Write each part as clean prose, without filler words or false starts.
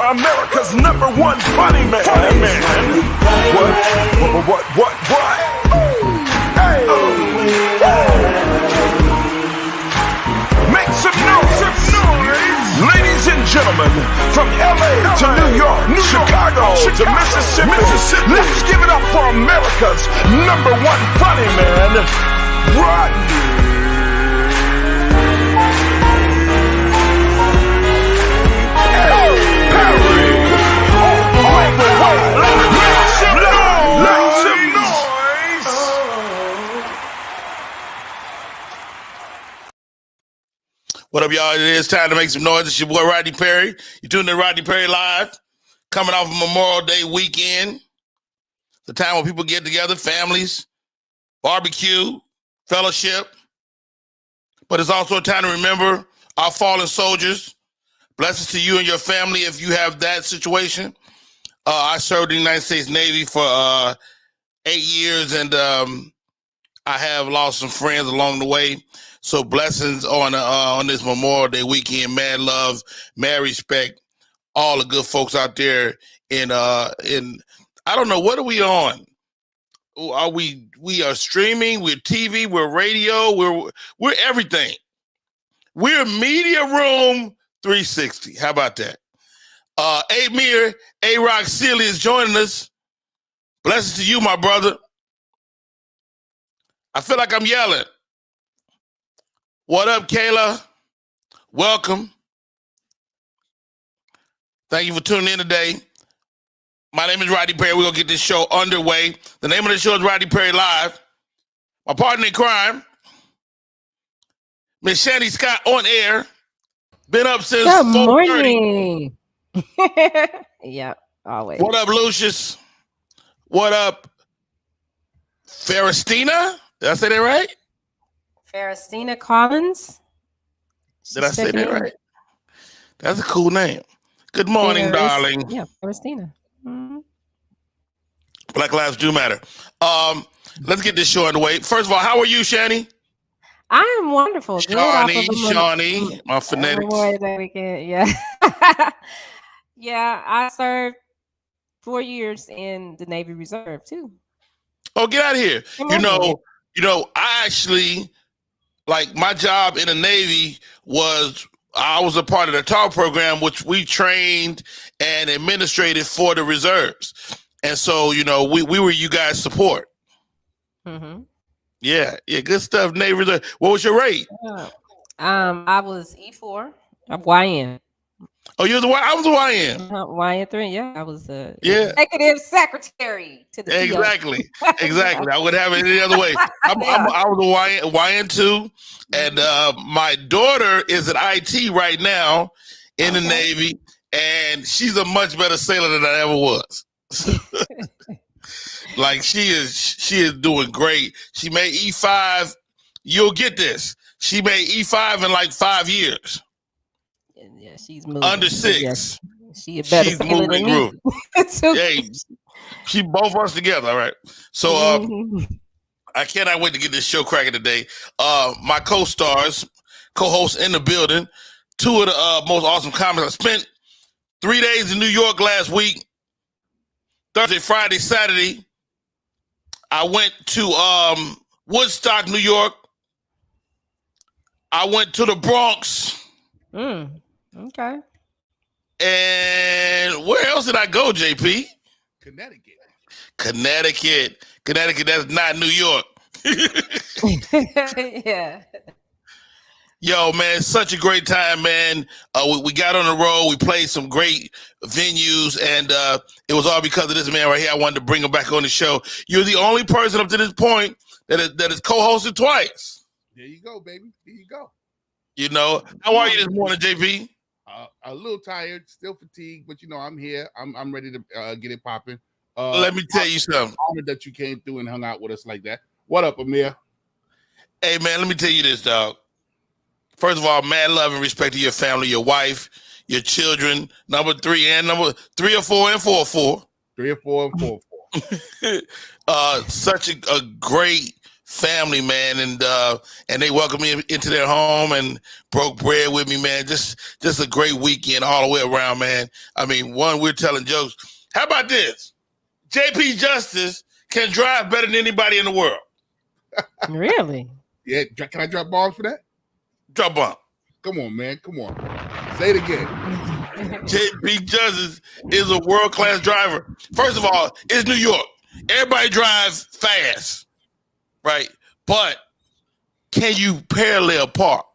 America's #1 funny man. What? Hey! Make some noise! Ladies and gentlemen, from LA to New York, Chicago to Mississippi, let's give it up for America's #1 funny man, Rodney. What up, y'all? It is time to make some noise. It's your boy, Rodney Perry. You're tuning in Rodney Perry Live, coming off of Memorial Day weekend. The time when people get together, families, barbecue, fellowship. But it's also a time to remember our fallen soldiers. Blessings to you and your family if you have that situation. I served in the United States Navy for 8 years, and I have lost some friends along the way. So blessings on this Memorial Day weekend. Mad love, mad respect, all the good folks out there. In I don't know, what are we on? Are we are streaming? We're TV. We're radio. We're everything. We're Media Room 360. How about that? Amir A-Rock Sealy is joining us. Blessings to you, my brother. I feel like I'm yelling. What up, Kayla? Welcome. Thank you for tuning in today. My name is Rodney Perry. We're going to get this show underway. The name of the show is Rodney Perry Live. My partner in crime, Miss Shani Scott, on air. Been up since 4:30. Good morning. Yeah, always. What up, Lucius? What up, Faristina? Did I say that right? Faristina Collins. Did I say that right? That's a cool name. Good morning, darling. Yeah, Faristina. Mm-hmm. Black lives do matter. Let's get this show underway. First of all, how are you, Shani? I am wonderful. Shani, my phonetics. Yeah. Yeah, I served 4 years in the Navy Reserve too. Oh, get out of here. You know, I actually, like, my job in the Navy I was a part of the TAR program, which we trained and administrated for the reserves. And so, you know, we were you guys' support. Mm-hmm. Yeah, good stuff. Navy Reserve. What was your rate? I was E4. I'm YN. Oh, you was I was a YN. YN3. Yeah, I was executive secretary to the Exactly. I wouldn't have it any other way. I was a YN2, and my daughter is at IT right now in the Navy, and she's a much better sailor than I ever was. Like, she is doing great. She made E5. You'll get this. She made E5 in like 5 years. Yeah, she's moving. Under 6. Yes. She's moving than me. Hey, she both of us together, all right. So I cannot wait to get this show cracking today. My co-stars, co-hosts in the building, 2 of the most awesome comics. I spent 3 days in New York last week. Thursday, Friday, Saturday. I went to Woodstock, New York. I went to the Bronx. Okay. And where else did I go, JP? Connecticut. That's not New York. Yeah. Yo, man, such a great time, man. We got on the road. We played some great venues, and it was all because of this man right here. I wanted to bring him back on the show. You're the only person up to this point that is co-hosted twice. There you go, baby. There you go. You know, how are you this morning, JP? A little tired, still fatigued, but you know, I'm here. I'm ready to get it popping. Let me tell you something. Honored that you came through and hung out with us like that. What up, Amir? Hey, man, let me tell you this, dog. First of all, mad love and respect to your family, your wife, your children, number 3 and number 3 or 4 and 4. 3 or 4 and 4. Such a great family, man, and they welcomed me into their home and broke bread with me, man. Just a great weekend all the way around, man. I mean, we're telling jokes. How about this? JP Justice can drive better than anybody in the world. Really? Yeah, can I drop bombs for that? Drop bomb. Come on, man. Come on. Say it again. JP Justice is a world-class driver. First of all, it's New York. Everybody drives fast, right? But can you parallel park?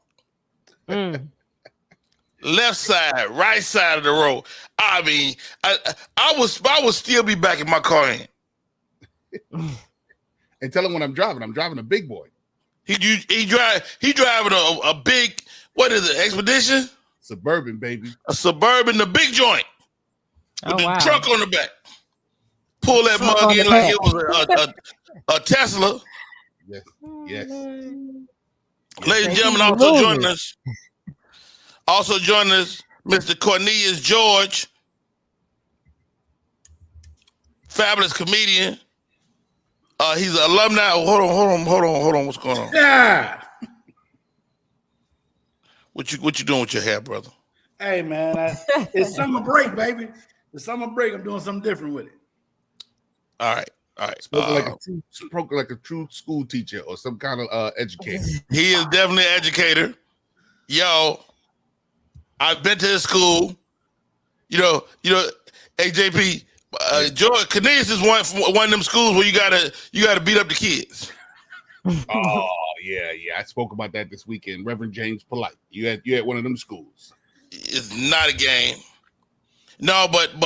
Left side, right side of the road. I mean, I would still be back in my car in. And tell him when I'm driving a big boy. He driving a big, what is it, Expedition? Suburban, baby. A Suburban, the big joint. With the truck on the back. Pull that mug in like it was a Tesla. Yes. Yes. Ladies and gentlemen, also joining us, Mr. Cornelius George, fabulous comedian. He's an alumni. Hold on. What's going on? Yeah. What you doing with your hair, brother? Hey, man, it's summer break, baby. It's summer break. I'm doing something different with it. All right. Spoken like a true school teacher or some kind of educator. He is definitely an educator. Yo, I've been to his school. You know, hey JP, George Cornelius is one of them schools where you gotta beat up the kids. Oh yeah. I spoke about that this weekend. Reverend James Polite. You had one of them schools. It's not a game. No, but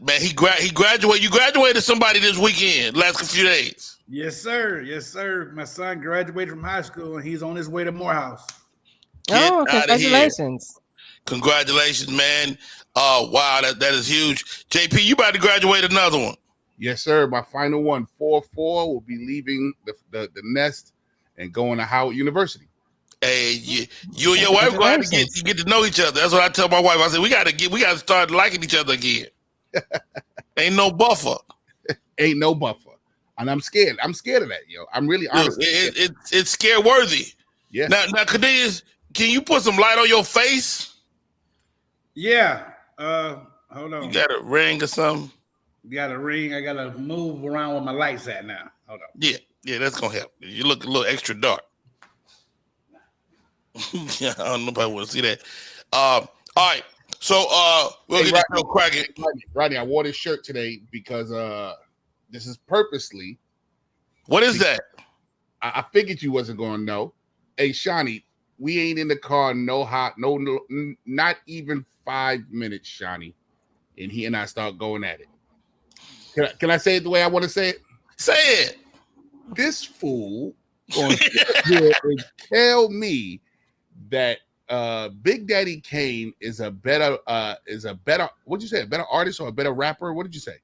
man, he graduated. You graduated somebody this weekend, last few days. Yes, sir. My son graduated from high school and he's on his way to Morehouse. Congratulations. Congratulations, man. Wow, that is huge. JP, you about to graduate another one. Yes, sir. My final one, 4-4, will be leaving the nest and going to Howard University. Hey, you and your wife go to get to know each other. That's what I tell my wife. I said we gotta start liking each other again. Ain't no buffer. Ain't no buffer. And I'm scared. I'm scared of that, yo. I'm really honest. It's scare worthy. Yeah. Now, Cornelius, can you put some light on your face? Yeah. Hold on. You got a ring or something? Got a ring. I gotta move around where my light's at now. Hold on. Yeah, that's gonna help. You look a little extra dark. Yeah, I don't know if I want to see that. All right. So we'll get this cracking. Rodney, I wore this shirt today because this is purposely. What is that? I figured you wasn't gonna know. Hey, Shani, we ain't in the car no, not even 5 minutes, Shani. And he and I start going at it. Can I say it the way I want to say it? Say it. This fool going to tell me that Big Daddy Kane is a better what'd you say, a better artist or a better rapper? What did you say?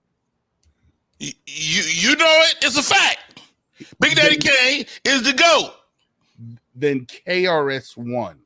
You know it. It's a fact. Big Daddy Kane is the GOAT. Then KRS-One.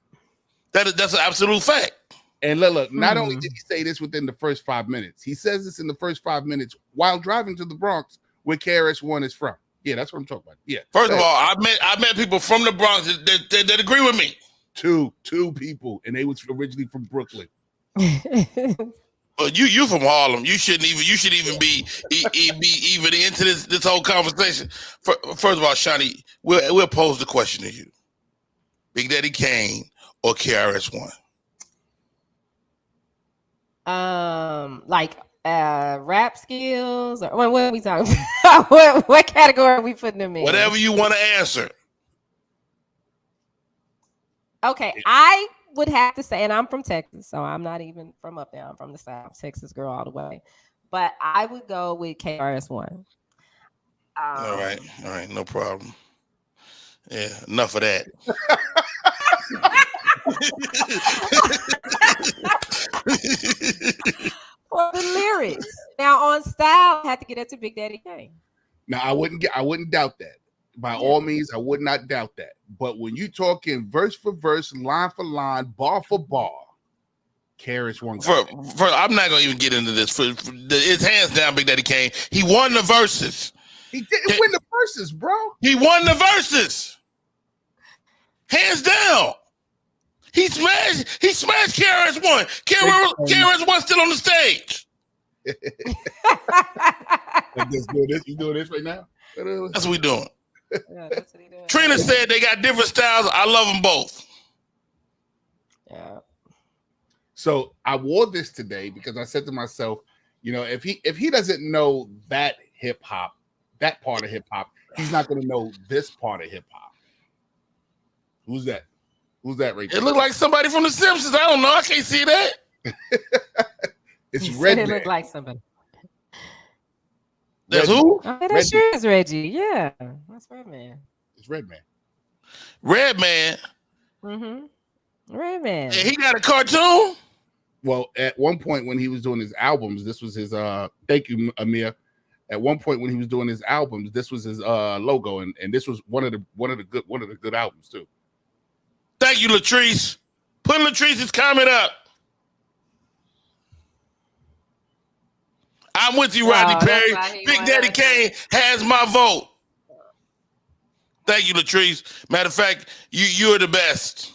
That's an absolute fact. And look, not only did he say this within the first 5 minutes, he says this in the first 5 minutes while driving to the Bronx where KRS-One is from. Yeah, that's what I'm talking about. Yeah. First of all, I met people from the Bronx that agree with me. Two people, and they was originally from Brooklyn. Well, you from Harlem. You should even be even into this whole conversation. First of all, Shani, we'll pose the question to you: Big Daddy Kane or KRS-One? Like rap skills, or what are we talking about? what category are we putting them in? Whatever you want to answer. Okay, I would have to say, and I'm from Texas, so I'm not even from up there. I'm from the South, Texas girl all the way. But I would go with KRS-One. All right, no problem. Yeah, enough of that. For the lyrics. Now on style, I had to get into Big Daddy Kane. Now I wouldn't doubt that. By all means, I would not doubt that. But when you talking verse for verse, line for line, bar for bar, KRS-One. I'm not gonna even get into this. It's hands down Big Daddy Kane. He won the verses. He didn't win the verses, bro. He won the verses. Hands down. He smashed KRS-One. KRS-One still on the stage. Just doing this. You doing this right now? That's what we doing. Yeah, that's what he doing. Trina said they got different styles. I love them both. Yeah. So I wore this today because I said to myself, if he doesn't know that hip hop, that part of hip hop, he's not going to know this part of hip hop. Who's that? Who's that right there? It looked like somebody from The Simpsons. I don't know. I can't see that. It's It Redman. looked like somebody. That's who? Oh, that sure is Reggie. Yeah, that's Redman. It's Redman. Redman. Mm-hmm. Redman. Yeah, he got a cartoon. Well, at one point when he was doing his albums, this was his thank you, Amir. At one point when he was doing his albums, this was his logo, and this was one of the good albums too. Thank you, Latrice. Put Latrice's comment up. I'm with you, Rodney Perry. Big Daddy Kane has my vote. Thank you, Latrice. Matter of fact, you're the best.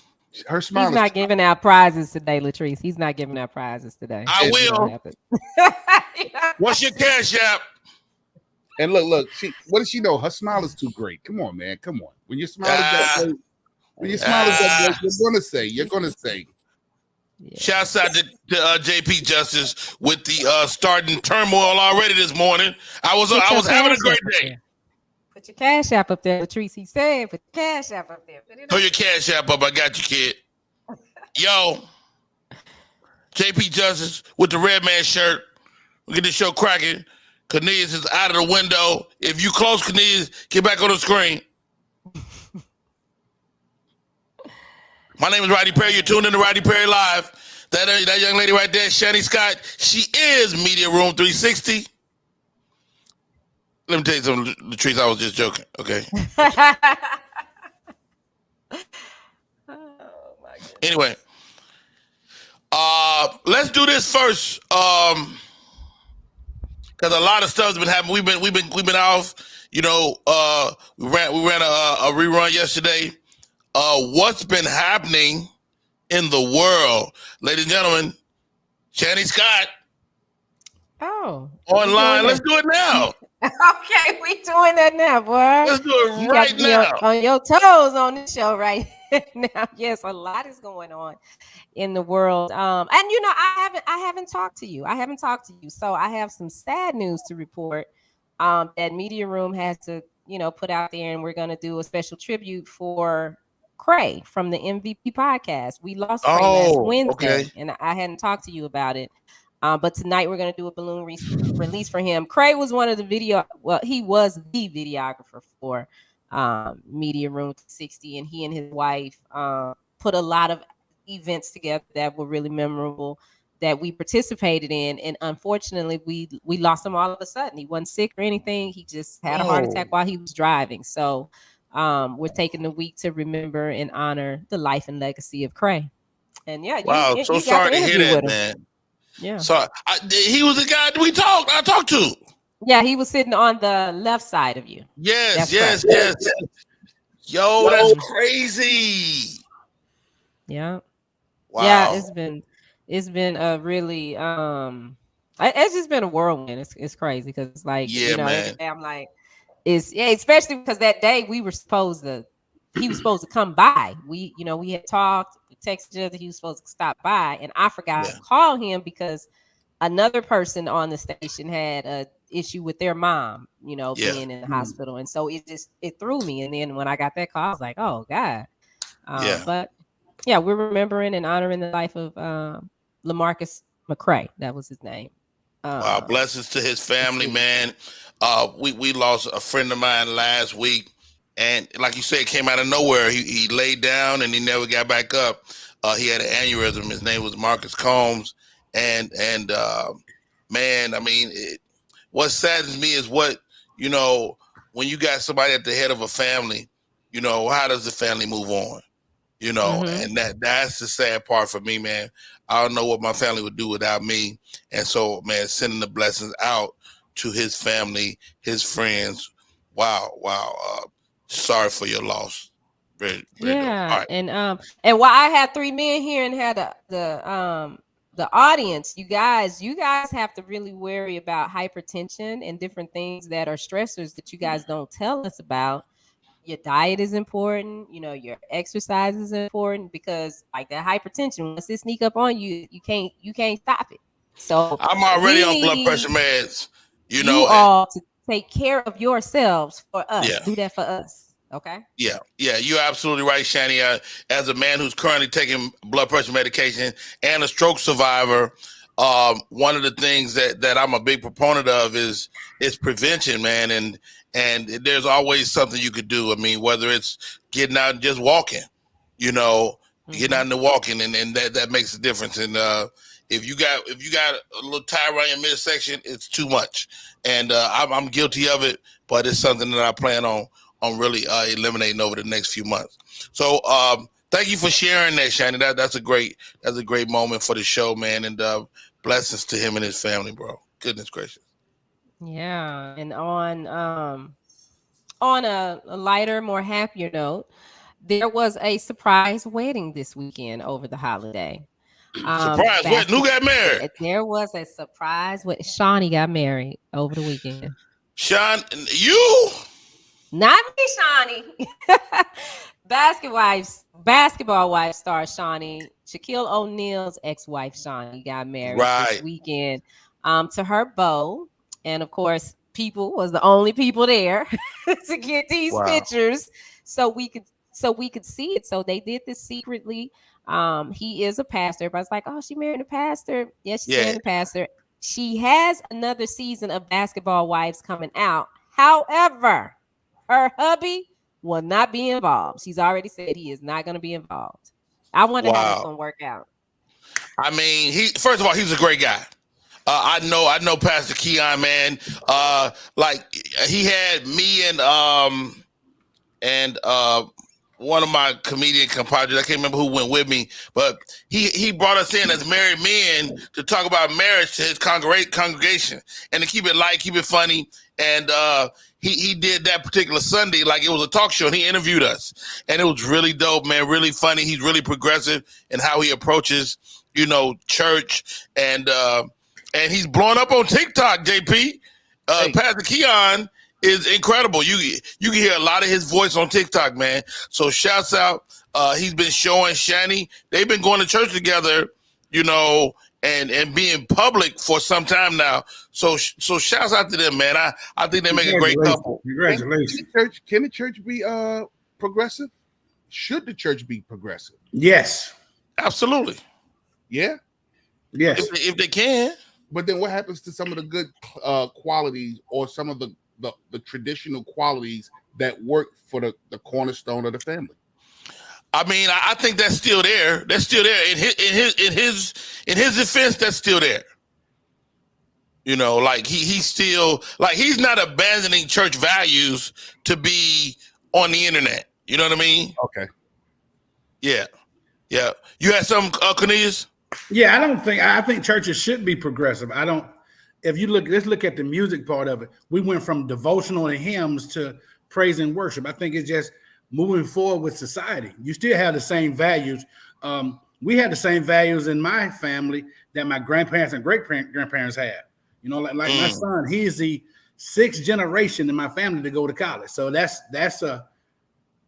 Her smile. He's not giving out prizes today, Latrice. He's not giving out prizes today. I will. What's your cash app? And look. What does she know? Her smile is too great. Come on, man. Come on. When your smile is that great, you're gonna say. Yeah. Shouts out to JP Justice with the starting turmoil already this morning. I was having a great day. Put your cash app up there, Latrice. He said, put your cash app up there. Throw your cash app up. I got you, kid. Yo, JP Justice with the Red Man shirt. We get the show cracking. Cornelius is out of the window. If you close, Cornelius, get back on the screen. My name is Rodney Perry. You're tuned in to Rodney Perry Live. That young lady right there, Shani Scott, she is Media Room 360. Let me tell you something, Latrice, I was just joking, okay? Oh my goodness. Anyway, let's do this first. Because a lot of stuff's been happening. We've been off. We ran a rerun yesterday. What's been happening in the world, ladies and gentlemen? Shani Scott. Oh. Online. Let's do it now. Okay, we doing that now, boy. Let's do it You right got to be now. on your toes on this show right now. Yes, a lot is going on in the world. And I haven't talked to you. So I have some sad news to report. That Media Room has to, put out there, and we're gonna do a special tribute for Cray from the MVP podcast. We lost Cray last Wednesday, and I hadn't talked to you about it. But tonight we're going to do a balloon release for him. Cray was he was the videographer for Media Room 60, and he and his wife put a lot of events together that were really memorable that we participated in. And unfortunately, we lost him all of a sudden. He wasn't sick or anything. He just had a heart attack while he was driving. So we're taking the week to remember and honor the life and legacy of Cray. And yeah, wow, so sorry to hear that, man. Yeah. So he was the guy I talked to. Yeah, he was sitting on the left side of you. Yes. Yo, that's crazy. Yeah. Wow. Yeah, it's been a really it's just been a whirlwind. It's crazy because it's like man. I'm like especially because that day he was supposed to come by. We had talked, we texted each other, he was supposed to stop by, and I forgot to call him because another person on the station had a issue with their mom, being in the hospital. And so it threw me. And then when I got that call, I was like, oh God. But yeah, we're remembering and honoring the life of LaMarcus McCray. That was his name. Wow, blessings to his family, man. We lost a friend of mine last week, and like you said, it came out of nowhere. He laid down and he never got back up. He had an aneurysm. His name was Marcus Combs, and man, I mean, what saddens me is when you got somebody at the head of a family, how does the family move on? And that's the sad part for me, man. I don't know what my family would do without me. And so, man, sending the blessings out to his family, his friends, Wow. Sorry for your loss. Very dope. All Yeah, right. and while I had three men here and had the audience, you guys have to really worry about hypertension and different things that are stressors that you guys don't tell us about. Your diet is important, your exercise is important, because like that hypertension, once it sneak up on you, you can't stop it. So I'm already we on blood pressure need meds. you And all to take care of yourselves for us. yeah. Do that for us. Okay. Yeah, you're absolutely right, Shani. As a man who's currently taking blood pressure medication and a stroke survivor, one of the things that I'm a big proponent of is prevention, man. And there's always something you could do. I mean, whether it's getting out and just walking, getting out and walking, and that makes a difference. And if you got a little tie around your midsection, it's too much. And I'm guilty of it, but it's something that I plan on really eliminating over the next few months. So thank you for sharing that, Shani. That's a great moment for the show, man. And blessings to him and his family, bro. Goodness gracious. Yeah, and on a lighter, more happier note, there was a surprise wedding this weekend over the holiday. Surprise wedding. Who got married? There was a surprise wedding. Shawnee got married over the weekend. Sean, you? Not me, Shani. Basketball wife star Shani, Shaquille O'Neal's ex-wife Shani got married this weekend to her beau. And of course, people was the only people there to get these pictures so we could see it. So they did this secretly. He is a pastor. Everybody's like, oh, she married a pastor. Yes, she's married a pastor. She has another season of Basketball Wives coming out. However, her hubby will not be involved. She's already said he is not going to be involved. I wonder how that's going to work out. I mean, first of all, he's a great guy. I know Pastor Keon, man. Like he had me and one of my comedian compadres, I can't remember who went with me, but he brought us in as married men to talk about marriage to his congregation and to keep it light, keep it funny. And he did that particular Sunday like it was a talk show, and he interviewed us. And it was really dope, man, really funny. He's really progressive in how he approaches, church. And he's blowing up on TikTok, JP. Pastor Keon is incredible. You can hear a lot of his voice on TikTok, man. So shouts out. He's been showing Shani. They've been going to church together, and being public for some time now. So shouts out to them, man. I think they make a great couple. Congratulations. Can the church be progressive? Should the church be progressive? Yes. Absolutely. Yeah? Yes. If they can. But then what happens to some of the good qualities or some of the traditional qualities that work for the cornerstone of the family? I mean, I think that's still there. That's still there. In his defense, that's still there. Like he's still like he's not abandoning church values to be on the internet. You know what I mean? Okay. Yeah. You had some, Cornelius? Yeah, I think churches should be progressive. Let's look at the music part of it. We went from devotional and hymns to praise and worship. I think it's just moving forward with society. You still have the same values. We had the same values in my family that my grandparents and great grandparents had. Like my son, he is the sixth generation in my family to go to college. So that's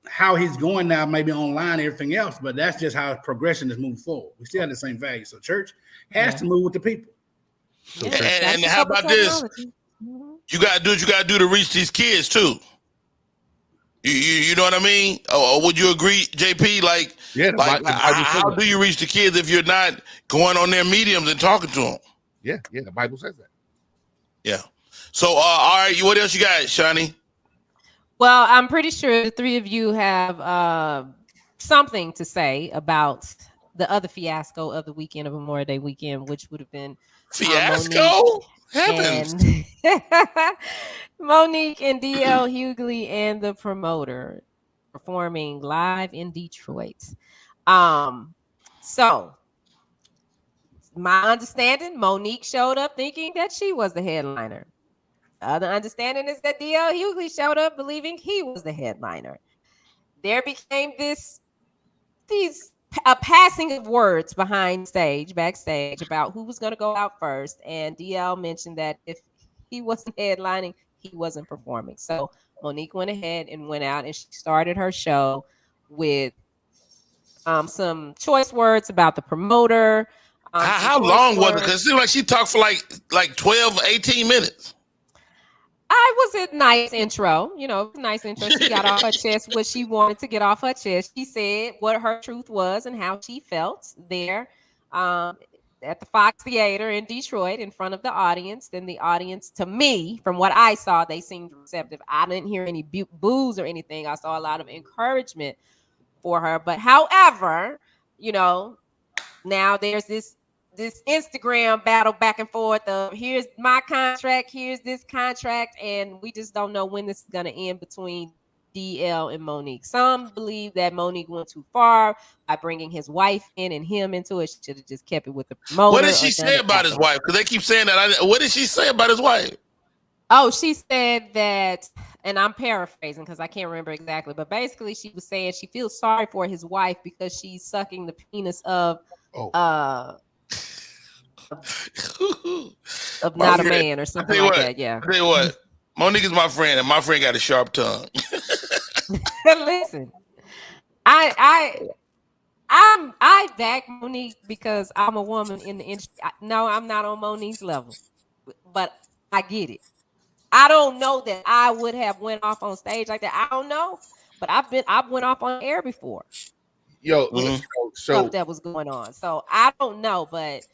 how he's going now, maybe online and everything else, but that's just how progression is moving forward. We still have the same values. So church has to move with the people. And how about this? You gotta do what you gotta do to reach these kids too. You know what I mean? Or would you agree, JP? Like, how do you reach the kids if you're not going on their mediums and talking to them? Yeah, the Bible says that. Yeah. So, all right, what else you got, Shani? Well, I'm pretty sure the three of you have something to say about the other fiasco of the weekend of Memorial Day weekend, which would have been fiasco. Heavens. Monique and D.L. Hughley and the promoter performing live in Detroit. So my understanding, Monique showed up thinking that she was the headliner. The other understanding is that D.L. Hughley showed up believing he was the headliner. There became a passing of words backstage about who was going to go out first. And DL mentioned that if he wasn't headlining, he wasn't performing. So Monique went ahead and went out and she started her show with some choice words about the promoter. How long was it? Because it seemed like she talked for like 12, 18 minutes. I was a nice intro, nice intro. She got off her chest what she wanted to get off her chest. She said what her truth was and how she felt there at the Fox Theater in Detroit in front of the audience. Then the audience, to me, from what I saw, they seemed receptive. I didn't hear any boos or anything. I saw a lot of encouragement for her. But however, now there's this Instagram battle back and forth of here's my contract, here's this contract, and we just don't know when this is going to end between DL and Monique. Some believe that Monique went too far by bringing his wife in and him into it. She should have just kept it with the promoter. What did she say about his wife? Because they keep saying that. What did she say about his wife? Oh, she said that, and I'm paraphrasing because I can't remember exactly, but basically she was saying she feels sorry for his wife because she's sucking the penis of not a man or something like that. Yeah. I tell you what, Monique is my friend, and my friend got a sharp tongue. Listen, I back Monique because I'm a woman in the industry. No, I'm not on Monique's level, but I get it. I don't know that I would have went off on stage like that. I don't know, but I've went off on air before. So Stuff that was going on. So I don't know, but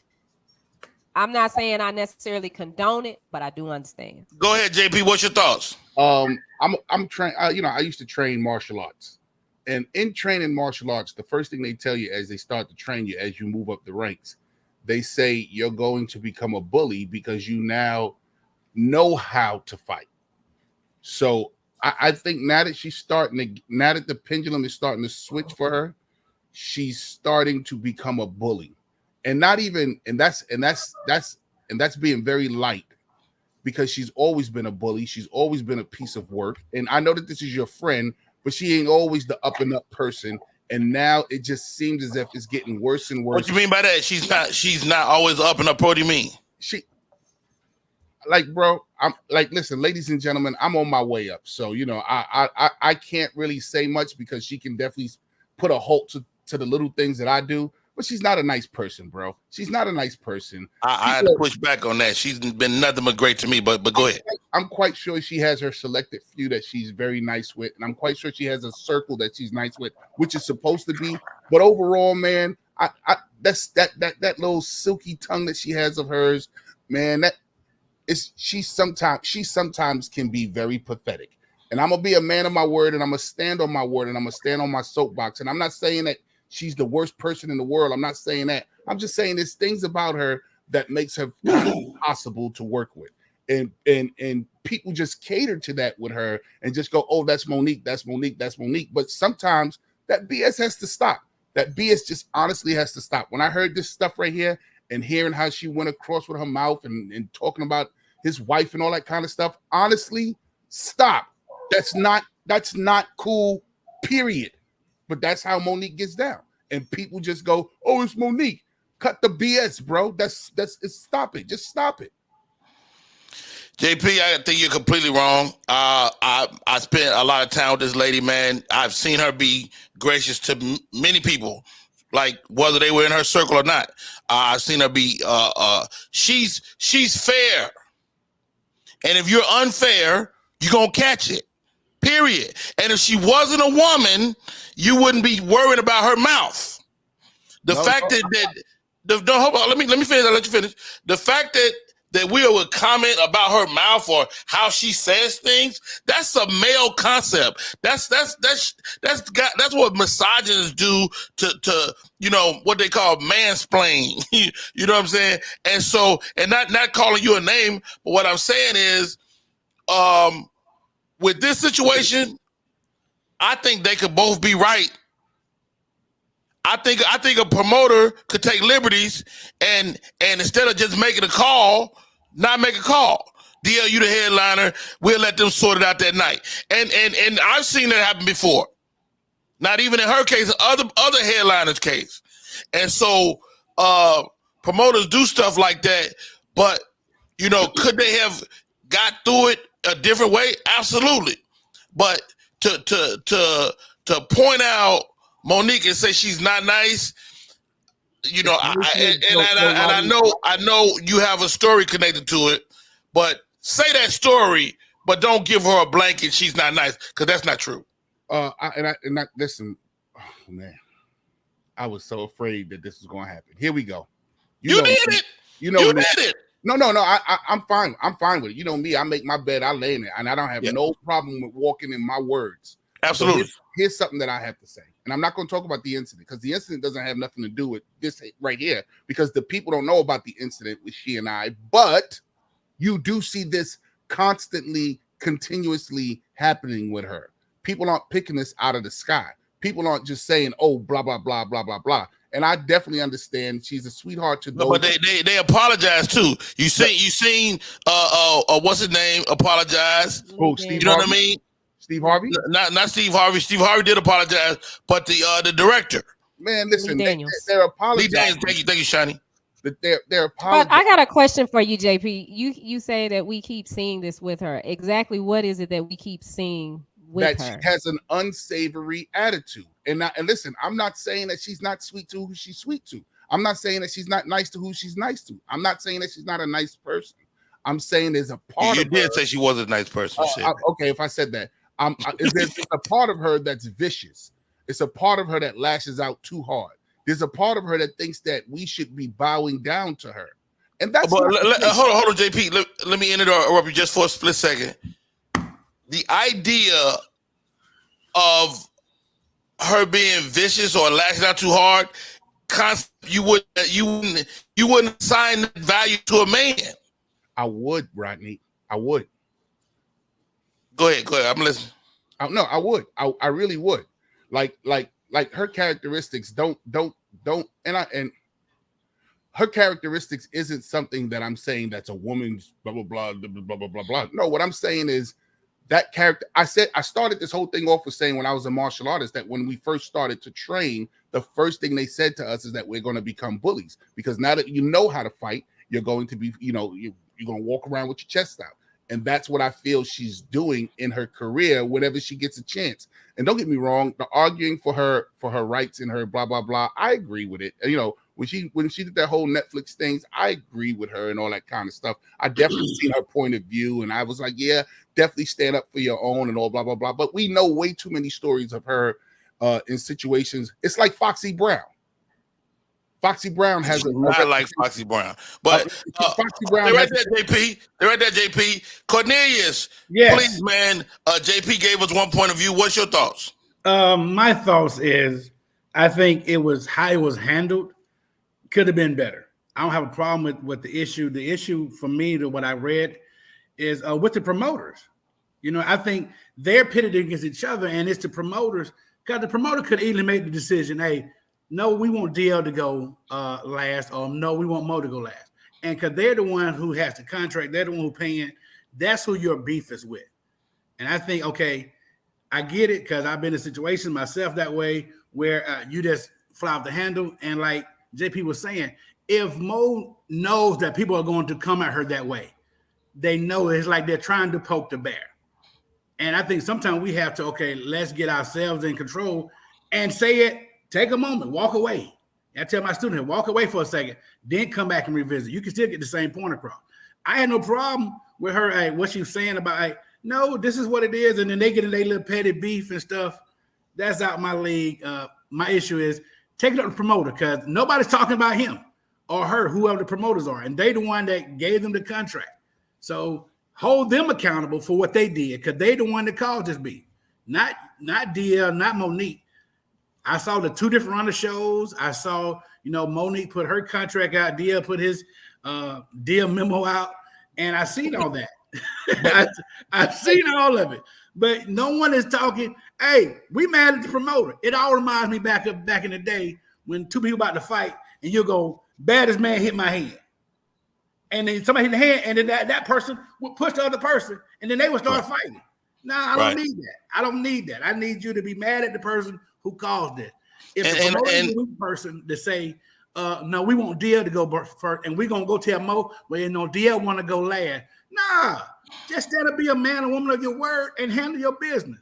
I'm not saying I necessarily condone it, but I do understand. Go ahead, JP. What's your thoughts? I'm trained. I used to train martial arts, and in training martial arts, the first thing they tell you as they start to train you as you move up the ranks, they say you're going to become a bully because you now know how to fight. So I think now that the pendulum is starting to switch for her, she's starting to become a bully. And that's being very light because she's always been a bully. She's always been a piece of work. And I know that this is your friend, but she ain't always the up and up person. And now it just seems as if it's getting worse and worse. What you mean by that? She's not always up and up. What do you mean? Bro, I'm like, listen, ladies and gentlemen, I'm on my way up. So, I can't really say much because she can definitely put a halt to the little things that I do. But she's not a nice person, bro. She's not a nice person. I had to push back on that. She's been nothing but great to me, but go ahead. I'm quite sure she has her selected few that she's very nice with, and I'm quite sure she has a circle that she's nice with, which is supposed to be. But overall, man, that little silky tongue that she has of hers, man, she sometimes can be very pathetic. And I'm gonna be a man of my word, and I'm gonna stand on my word, and I'm gonna stand on my soapbox. And I'm not saying that she's the worst person in the world. I'm not saying that. I'm just saying there's things about her that makes her impossible to work with. And people just cater to that with her and just go, oh, that's Monique, that's Monique, that's Monique. But sometimes that BS has to stop. That BS just honestly has to stop. When I heard this stuff right here and hearing how she went across with her mouth and talking about his wife and all that kind of stuff, honestly, stop. That's not cool, period. But that's how Monique gets down. And people just go, oh, it's Monique. Cut the BS, bro. Stop it. Just stop it. JP, I think you're completely wrong. I spent a lot of time with this lady, man. I've seen her be gracious to many people, like whether they were in her circle or not. I've seen her be she's fair. And if you're unfair, you're gonna catch it. Period. And if she wasn't a woman, you wouldn't be worried about her mouth. Hold on, let me finish. I'll let you finish. The fact that we would comment about her mouth or how she says things, that's a male concept. That's what misogynists do to what they call mansplain. You know what I'm saying? And so, and not calling you a name, but what I'm saying is, with this situation, I think they could both be right. I think a promoter could take liberties and instead of just making a call, not make a call. DL, you the headliner. We'll let them sort it out that night. And I've seen that happen before. Not even in her case, other headliners' case. And so promoters do stuff like that. But, you know, could they have got through it a different way? Absolutely. But to point out Monique and say she's not nice, you know, I know you have a story connected to it, but say that story, but don't give her a blanket. She's not nice, because that's not true. Listen, oh man, I was so afraid that this was going to happen. Here we go. You did it. You know, you did it. No. I'm fine. I'm fine with it. You know me. I make my bed. I lay in it, and I don't have no problem with walking in my words. Absolutely. So here's something that I have to say, and I'm not going to talk about the incident because the incident doesn't have nothing to do with this right here, because the people don't know about the incident with she and I. But you do see this constantly, continuously happening with her. People aren't picking this out of the sky. People aren't just saying, "Oh, blah blah blah blah blah blah." And I definitely understand she's a sweetheart to those. But they apologize too. You seen what's his name apologize? Oh, Steve. You know Harvey? what I mean? Steve Harvey? Not Steve Harvey. Steve Harvey did apologize, but the director. Man, listen, they're apologizing. Thank you, Shani. They're apologizing. But I got a question for you, JP. You say that we keep seeing this with her. Exactly what is it that we keep seeing with her? She has an unsavory attitude. And listen, I'm not saying that she's not sweet to who she's sweet to. I'm not saying that she's not nice to who she's nice to. I'm not saying that she's not a nice person. I'm saying there's a part of her. You did say she was a nice person. Okay, if I said that. There's a part of her that's vicious. It's a part of her that lashes out too hard. There's a part of her that thinks that we should be bowing down to her. And that's hold on, JP. Let me interrupt you just for a split second. The idea of her being vicious or lashing out too hard, you wouldn't assign that value to a man. I would, Rodney. I would. Go ahead. I'm listening. No, I would. I really would. Like her characteristics don't and her characteristics isn't something that I'm saying that's a woman's blah blah blah blah blah blah blah. No, what I'm saying is that character. I started this whole thing off with saying when I was a martial artist that when we first started to train, the first thing they said to us is that we're going to become bullies, because now that you know how to fight, you're going to be, you're going to walk around with your chest out. And that's what I feel she's doing in her career whenever she gets a chance. And don't get me wrong, the arguing for her rights and her blah blah blah, I agree with it. When she did that whole Netflix things, I agree with her and all that kind of stuff. I definitely seen her point of view, and I was like, yeah, definitely stand up for your own and all blah blah blah. But we know way too many stories of her in situations. It's like Foxy Brown. Foxy Brown has not like Foxy Brown, but Foxy Brown. They're right there, JP. Cornelius, yes. Please, man. JP gave us one point of view. What's your thoughts? My thoughts is, I think it was how it was handled could have been better. I don't have a problem with the issue. The issue for me, to what I read, is with the promoters. I think they're pitted against each other, and it's the promoters, because the promoter could easily make the decision, hey, no, we want DL to go last, or no, we want Mo to go last. And because they're the one who has the contract, they're the one who paying, that's who your beef is with. And I think, okay, I get it, because I've been in situations myself that way where you just fly off the handle. And like JP was saying, if Mo knows that people are going to come at her that way, they know it's like they're trying to poke the bear. And I think sometimes we have to, okay, let's get ourselves in control and say it. Take a moment, walk away. I tell my students, walk away for a second, then come back and revisit. You can still get the same point across. I had no problem with her, what she was saying about, no, this is what it is. And then they get in their little petty beef and stuff. That's out my league. My issue is take it up to the promoter, because nobody's talking about him or her, whoever the promoters are. And they the one that gave them the contract. So hold them accountable for what they did, because they the one that caused this beef. Not DL, not Monique. I saw the two different run of shows. I saw, Monique put her contract out, DL put his deal memo out, and I seen all that. I've seen all of it, but no one is talking. Hey, we mad at the promoter. It all reminds me back in the day when two people about to fight, and you go, baddest man hit my hand. and then somebody hit the hand, and then that person would push the other person, and then they would start fighting. Nah, I don't need that. I don't need that. I need you to be mad at the person who caused it. If the promoter is a weak person to say, no, we want DL to go first, and we're gonna go tell Mo, well, you know, DL want to go last. Nah, just stand up, be a man or woman of your word, and handle your business.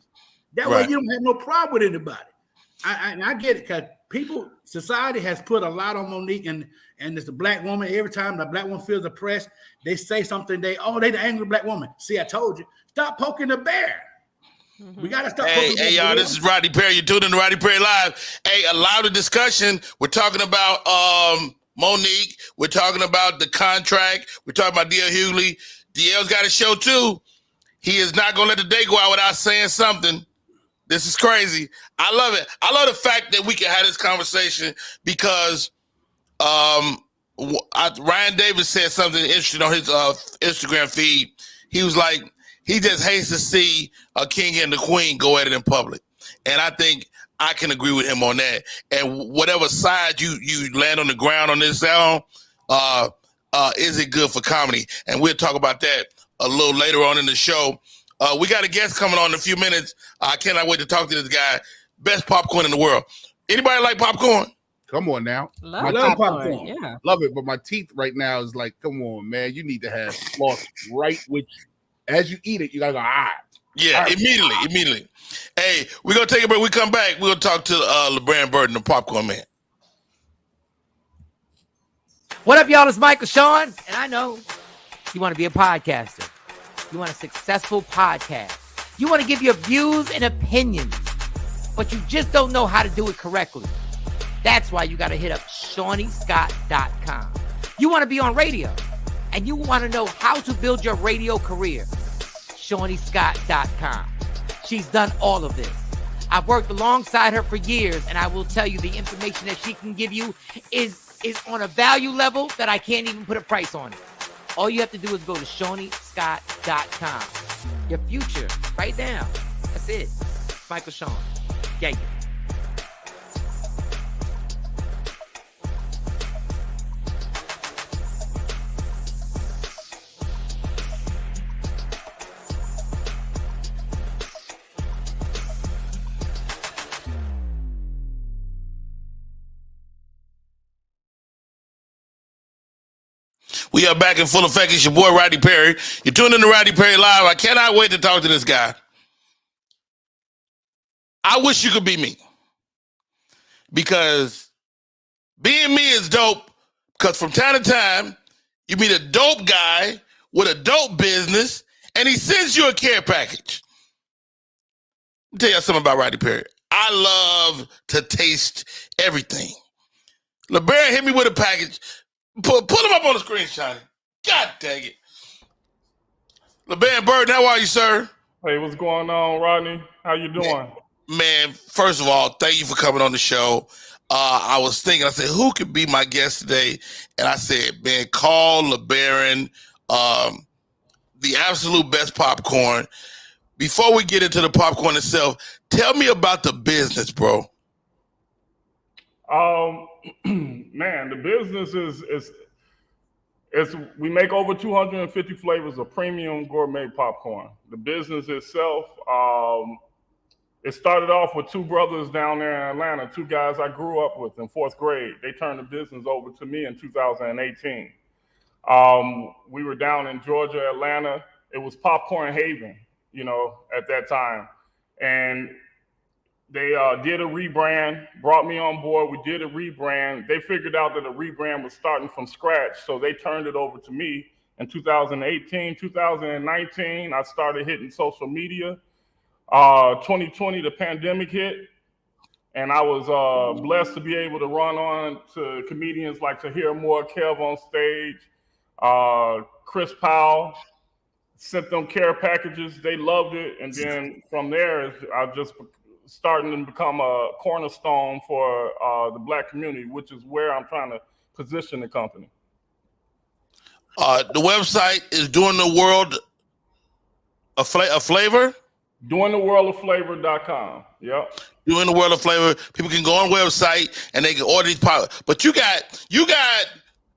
That way, you don't have no problem with anybody. I get it, because society has put a lot on Monique, and it's a black woman. Every time the black woman feels oppressed, they say something. They the angry black woman. See, I told you, stop poking the bear. We gotta stop. Hey, y'all! This is Rodney Perry. You're tuning in to Rodney Perry Live. Hey, allow the discussion. We're talking about Monique. We're talking about the contract. We're talking about DL Hughley. DL's got a show too. He is not gonna let the day go out without saying something. This is crazy. I love it. I love the fact that we can have this conversation because Ryan Davis said something interesting on his Instagram feed. He was like, he just hates to see a king and the queen go at it in public. And I think I can agree with him on that. And whatever side you land on the ground on this album, is it good for comedy? And we'll talk about that a little later on in the show. We got a guest coming on in a few minutes. I cannot wait to talk to this guy. Best popcorn in the world. Anybody like popcorn? Come on now. I love popcorn. Yeah. Love it, but my teeth right now is like, come on, man. You need to have floss right with you. As you eat it, you gotta go, Yeah, immediately. Hey, we're gonna take a break. We come back, we're gonna talk to LeBron Burton, the popcorn man. What up, y'all? It's Michael Sean, and I know you want to be a podcaster. You want a successful podcast. You want to give your views and opinions, but you just don't know how to do it correctly. That's why you got to hit up ShawneeScott.com. You want to be on radio, and you want to know how to build your radio career. ShawneeScott.com. She's done all of this. I've worked alongside her for years, and I will tell you the information that she can give you is on a value level that I can't even put a price on it. All you have to do is go to ShawneeScott.com. Your future, right now. That's it. Michael Sean. Yeah. We are back in full effect. It's your boy, Rodney Perry. You're tuned in to Rodney Perry Live. I cannot wait to talk to this guy. I wish you could be me. Because being me is dope. Because from time to time, you meet a dope guy with a dope business, and he sends you a care package. Let me tell you something about Rodney Perry. I love to taste everything. LeBron hit me with a package. Pull him up on the screen, Shani. God dang it. LeBron Burton, how are you, sir? Hey, what's going on, Rodney? How you doing? Man, first of all, thank you for coming on the show. I was thinking, I said, who could be my guest today? And I said, man, call LeBaron, the absolute best popcorn. Before we get into the popcorn itself, tell me about the business, bro. Man, the business is we make over 250 flavors of premium gourmet popcorn. The business itself, it started off with two brothers down there in Atlanta, two guys I grew up with in fourth grade. They turned the business over to me in 2018. We were down in Georgia, Atlanta. It was Popcorn Haven, at that time. And they did a rebrand, brought me on board. We did a rebrand. They figured out that a rebrand was starting from scratch, so they turned it over to me in 2018. 2019, I started hitting social media. 2020, the pandemic hit, and I was blessed to be able to run on to comedians like Tahir Moore, Kev on stage, Chris Powell, sent them care packages. They loved it, and then from there, I just starting to become a cornerstone for the Black community, which is where I'm trying to position the company. The website is Doing the World of Flavor? DoingTheWorldOfFlavor.com. Yep. Doing the World of Flavor. People can go on the website and they can order these products. But you got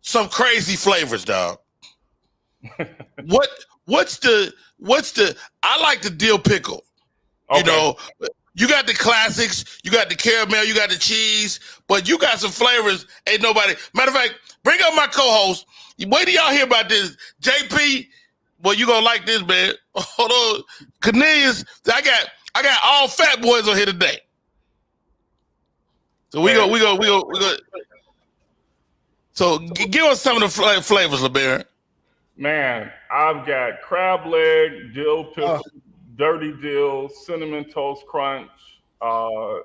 some crazy flavors, dog. What's the I like the dill pickle. Okay. You know, you got the classics, you got the caramel, you got the cheese, but you got some flavors. Ain't nobody. Matter of fact, bring up my co-host. Wait till y'all hear about this. JP, well, you gonna like this, man. Hold on. Cornelius, I got all fat boys on here today. So we go. So give us some of the flavors, LeBaron. Man, I've got crab leg, dill pickle, dirty dill, cinnamon toast crunch, orange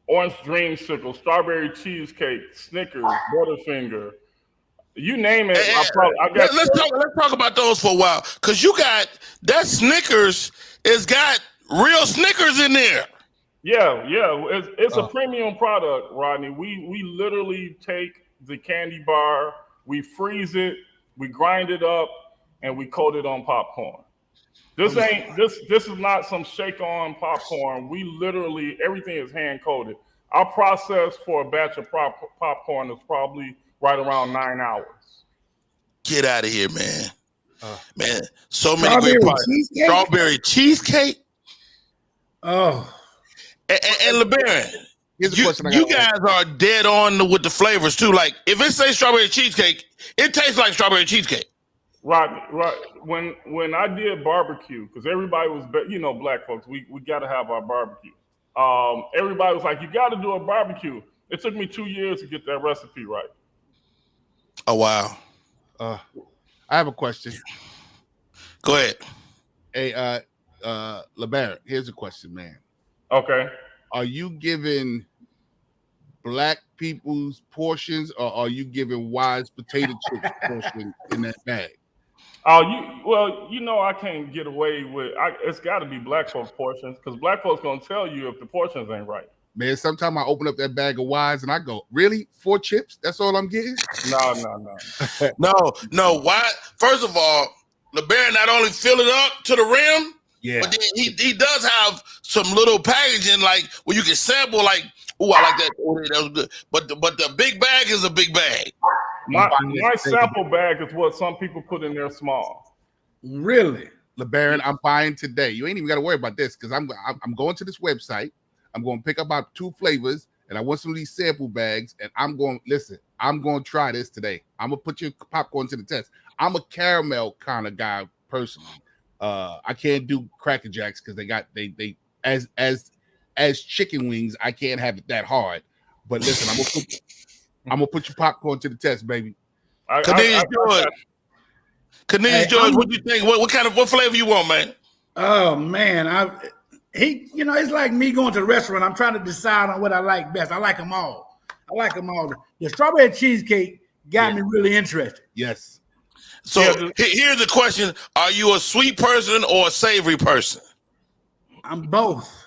dreamsicle, strawberry cheesecake, Snickers, Butterfinger. You name it. Let's talk about those for a while, because you got that Snickers. It's got real Snickers in there. Yeah. It's a premium product, Rodney. We literally take the candy bar, we freeze it, we grind it up, and we coat it on popcorn. This is not some shake on popcorn. We literally, everything is hand coated. Our process for a batch of popcorn is probably right around 9 hours. Get out of here, man. Man, so many great products. Strawberry cheesecake. Oh. And LeBaron, you guys are dead on with the flavors too. Like if it says strawberry cheesecake, it tastes like strawberry cheesecake. Right. When I did barbecue, because everybody was, black folks, we got to have our barbecue. Everybody was like, you got to do a barbecue. It took me 2 years to get that recipe right. Oh wow. I have a question. Go ahead. Hey, LeBaron, here's a question, man. Okay. Are you giving black people's portions, or are you giving Wise potato chips portion in that bag? I can't get away with. It's got to be black folks' portions, because black folks gonna tell you if the portions ain't right. Man, sometimes I open up that bag of Wise and I go, really? 4 chips? That's all I'm getting? No. No. Why? First of all, LeBaron not only fill it up to the rim. Yeah, but then he does have some little packaging, like where you can sample, like, oh, I like that. Oh, that was good. But the big bag is a big bag. My sample bag is what some people put in their small. Really? LeBaron, I'm buying today. You ain't even got to worry about this, because I'm going to this website. I'm going to pick up about 2 flavors, and I want some of these sample bags, and I'm going to try this today. I'm going to put your popcorn to the test. I'm a caramel kind of guy personally. I can't do Cracker Jacks because they as chicken wings. I can't have it that hard. But listen, I'm gonna put your popcorn to the test, baby. Cornelius George, what do you think? What flavor you want, man? Oh man, it's like me going to the restaurant. I'm trying to decide on what I like best. I like them all. The strawberry cheesecake got me really interested. Yes. So here's the question: are you a sweet person or a savory person? I'm both.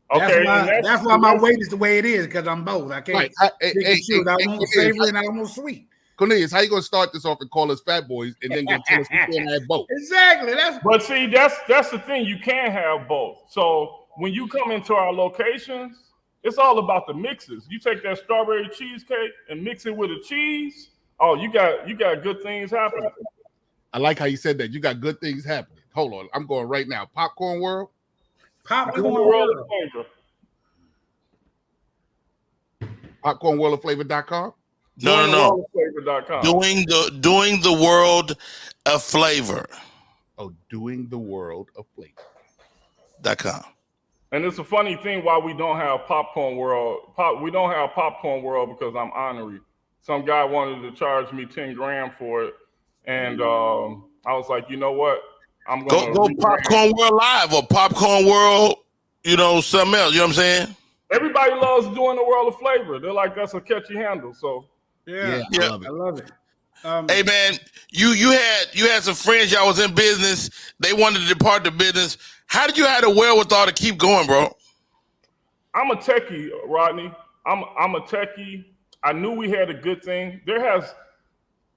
Okay, that's why my weight is the way it is, because I'm both. I can't choose. I want savory and I want sweet. Cornelius, how you gonna start this off and call us fat boys and then gonna tell us we can't have both? Exactly. But see, that's the thing. You can't have both. So when you come into our locations, it's all about the mixes. You take that strawberry cheesecake and mix it with a cheese. Oh, you got good things happening. I like how you said that. You got good things happening. Hold on, I'm going right now. Popcorn World. PopcornWorldOfFlavor.com. No. Doing the world of flavor. Oh, doing the world of flavor.com. And it's a funny thing why we don't have Popcorn World. We don't have Popcorn World because I'm honorary. Some guy wanted to charge me 10 grand for it. And I was like, you know what? I'm going to go Popcorn World Live or Popcorn World, something else. You know what I'm saying? Everybody loves doing the world of flavor. They're like, that's a catchy handle. So yeah. I love it. Hey man, you had some friends. Y'all was in business. They wanted to depart the business. How did you have the wherewithal to keep going, bro? I'm a techie, Rodney. I'm a techie. I knew we had a good thing.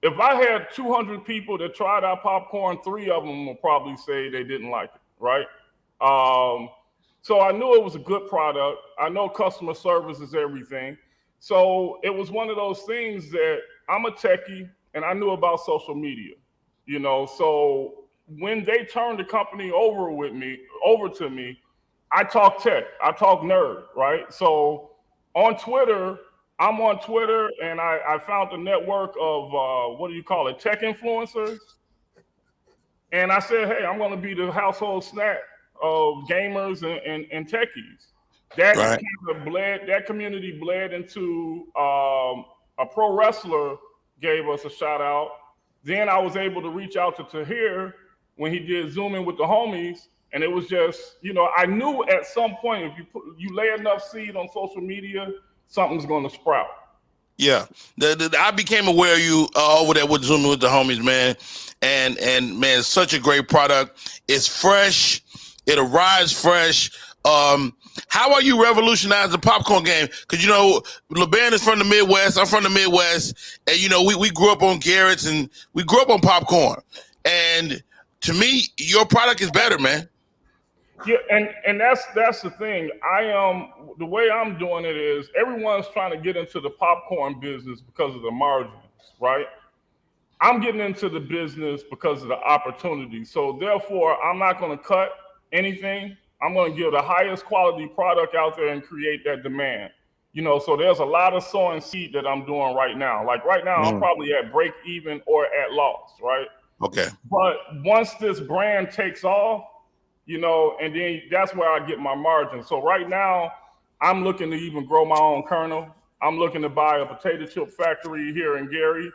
If I had 200 people that tried our popcorn, 3 of them will probably say they didn't like it, right? So I knew it was a good product. I know customer service is everything. So it was one of those things that I'm a techie. and I knew about social media, you know. So when they turned the company over to me, I talk tech, I talk nerd, right? So on Twitter, I'm on Twitter, and I found a network of tech influencers. And I said, hey, I'm going to be the household snack of gamers and techies. That Right. that community bled into a pro wrestler gave us a shout out. Then I was able to reach out to Tahir when he did Zoom In with the homies. And it was just, you know, I knew at some point if you lay enough seed on social media, something's going to sprout. Yeah, I became aware of you over there with Zooming with the homies, man, and man, it's such a great product. It's fresh, it arrives fresh. How are you revolutionizing the popcorn game? Because you know, LeBaron is from the Midwest. I'm from the Midwest, and you know, we grew up on Garrett's and we grew up on popcorn. And to me, your product is better, man. Yeah, and that's the thing. The way I'm doing it is everyone's trying to get into the popcorn business because of the margins, right? I'm getting into the business because of the opportunity. So therefore, I'm not going to cut anything. I'm going to give the highest quality product out there and create that demand. You know, so there's a lot of sowing seed that I'm doing right now. Like right now, I'm probably at break even or at loss, right? Okay. But once this brand takes off, you know, and then that's where I get my margin. So right now, I'm looking to even grow my own kernel. I'm looking to buy a potato chip factory here in Gary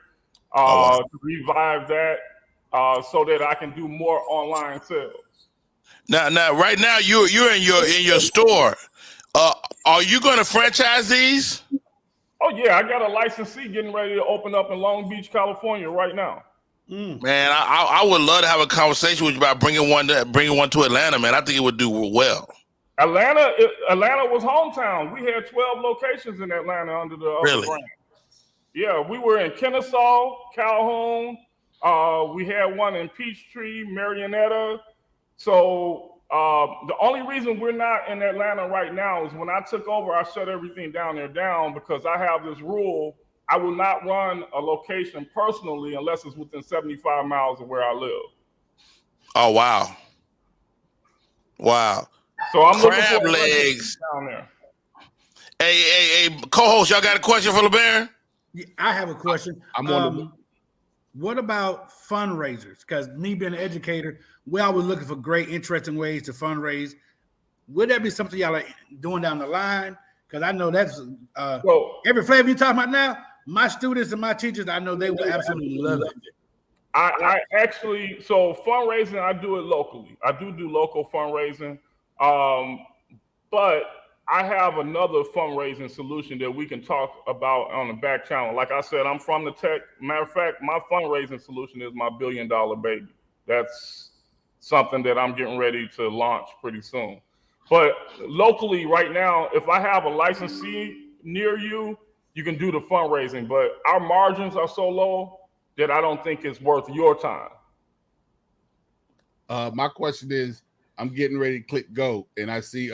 to revive that so that I can do more online sales. Now, right now, you're in your store. Are you going to franchise these? Oh yeah, I got a licensee getting ready to open up in Long Beach, California, right now. Man, I would love to have a conversation with you about bringing one to Atlanta, man. I think it would do well. Atlanta was hometown. We had 12 locations in Atlanta under the other brand. Yeah, we were in Kennesaw, Calhoun. We had one in Peachtree, Marietta. So the only reason we're not in Atlanta right now is when I took over, I shut everything down because I have this rule. I will not run a location personally unless it's within 75 miles of where I live. Oh, wow. Wow. So I'm Crab looking for legs down there. Hey, co-host, y'all got a question for LeBaron? Yeah, I have a question. I'm on what about fundraisers? Because me being an educator, we're always looking for great, interesting ways to fundraise. Would that be something y'all are doing down the line? Because I know that's every flavor you're talking about now, my students and my teachers, I know they will absolutely love it. I actually, so fundraising, I do it locally. I do local fundraising. But I have another fundraising solution that we can talk about on the back channel. Like I said, I'm from the tech. Matter of fact, my fundraising solution is my $1 billion baby. That's something that I'm getting ready to launch pretty soon. But locally right now, if I have a licensee near you, you can do the fundraising. But our margins are so low that I don't think it's worth your time. My question is, I'm getting ready to click go, and I see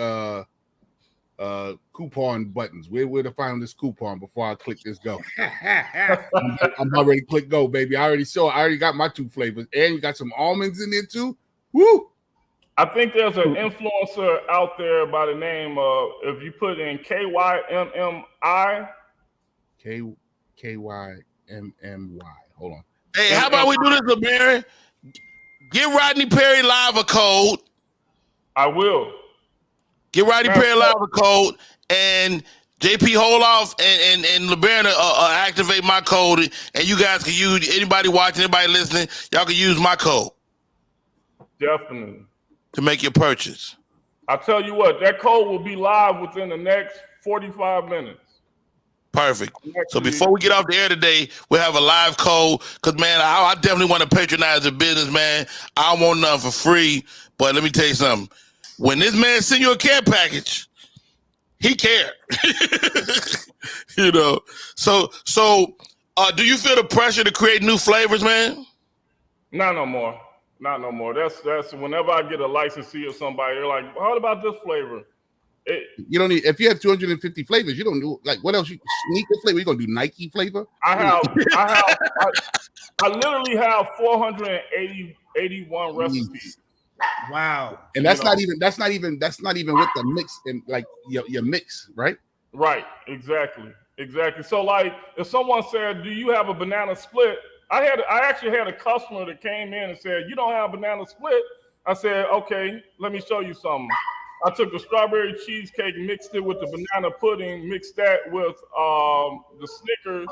coupon buttons. Where to find this coupon before I click this go? I'm already click go, baby. I already got my 2 flavors, and you got some almonds in there too. Woo! I think there's an influencer out there by the name of, if you put in KYMMI. KYMMY. Hold on. Hey, how about we do this, LeBaron? Give Rodney Perry Live a code. I will. Give Rodney Perry Live a code, and JP hold off, and LeBaron activate my code, and you guys can use, anybody watching, anybody listening, y'all can use my code. Definitely. To make your purchase. I'll tell you what, that code will be live within the next 45 minutes. Perfect. So before we get off the air today, we'll have a live code. Because, man, I definitely want to patronize the business, man. I don't want nothing for free. But let me tell you something. When this man send you a care package, he cared. You know. So do you feel the pressure to create new flavors, man? Not no more. Not no more. That's whenever I get a licensee or somebody, they're like, what about this flavor? You don't need, if you have 250 flavors, you don't do like what else? You sneaker flavor? You gonna do Nike flavor? I literally have 481 recipes. Wow. And that's not even with the mix and like your mix, right? Right, exactly. So like if someone said, do you have a banana split? I actually had a customer that came in and said, you don't have a banana split? I said, okay, let me show you something. I took the strawberry cheesecake, mixed it with the banana pudding, mixed that with the Snickers,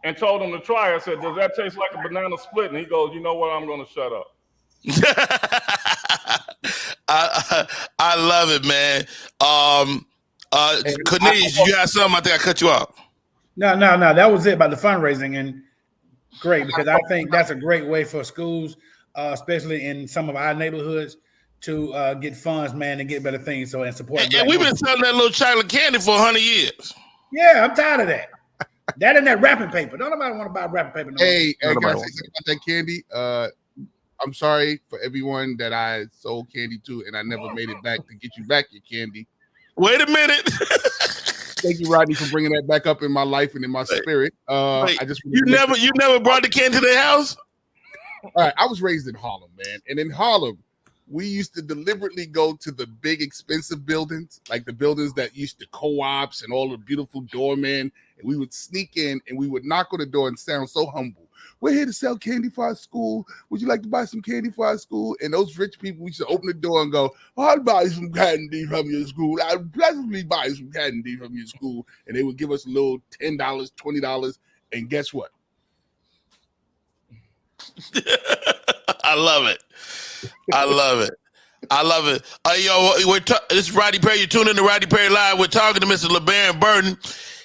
and told him to try it. I said, does that taste like a banana split? And he goes, you know what, I'm gonna shut up. I love it, man. Cornelius, you got something? I think I cut you off. No. That was it about the fundraising, and great, because I think that's a great way for schools, especially in some of our neighborhoods, to get funds, man, and get better things. So and support. And we've been selling that little chocolate candy for 100 years. Yeah, I'm tired of that. That and that wrapping paper. Don't nobody want to buy wrapping paper. No Hey, can I say something about that candy? I'm sorry for everyone that I sold candy to, and I never made it back to get you back your candy. Wait a minute. Thank you, Rodney, for bringing that back up in my life and in my spirit. Wait, I just you never brought the candy to their house? All right, I was raised in Harlem, man, and in Harlem, we used to deliberately go to the big, expensive buildings, like the buildings that used to co-ops and all the beautiful doormen, and we would sneak in and we would knock on the door and sound so humble. We're here to sell candy for our school. Would you like to buy some candy for our school? And those rich people used to open the door and go, I'll buy some candy from your school. I'll pleasantly buy some candy from your school. And they would give us a little $10, $20. And guess what? I love it. This is Rodney Perry. You're tuning in to Rodney Perry Live. We're talking to Mr. LeBaron Burton.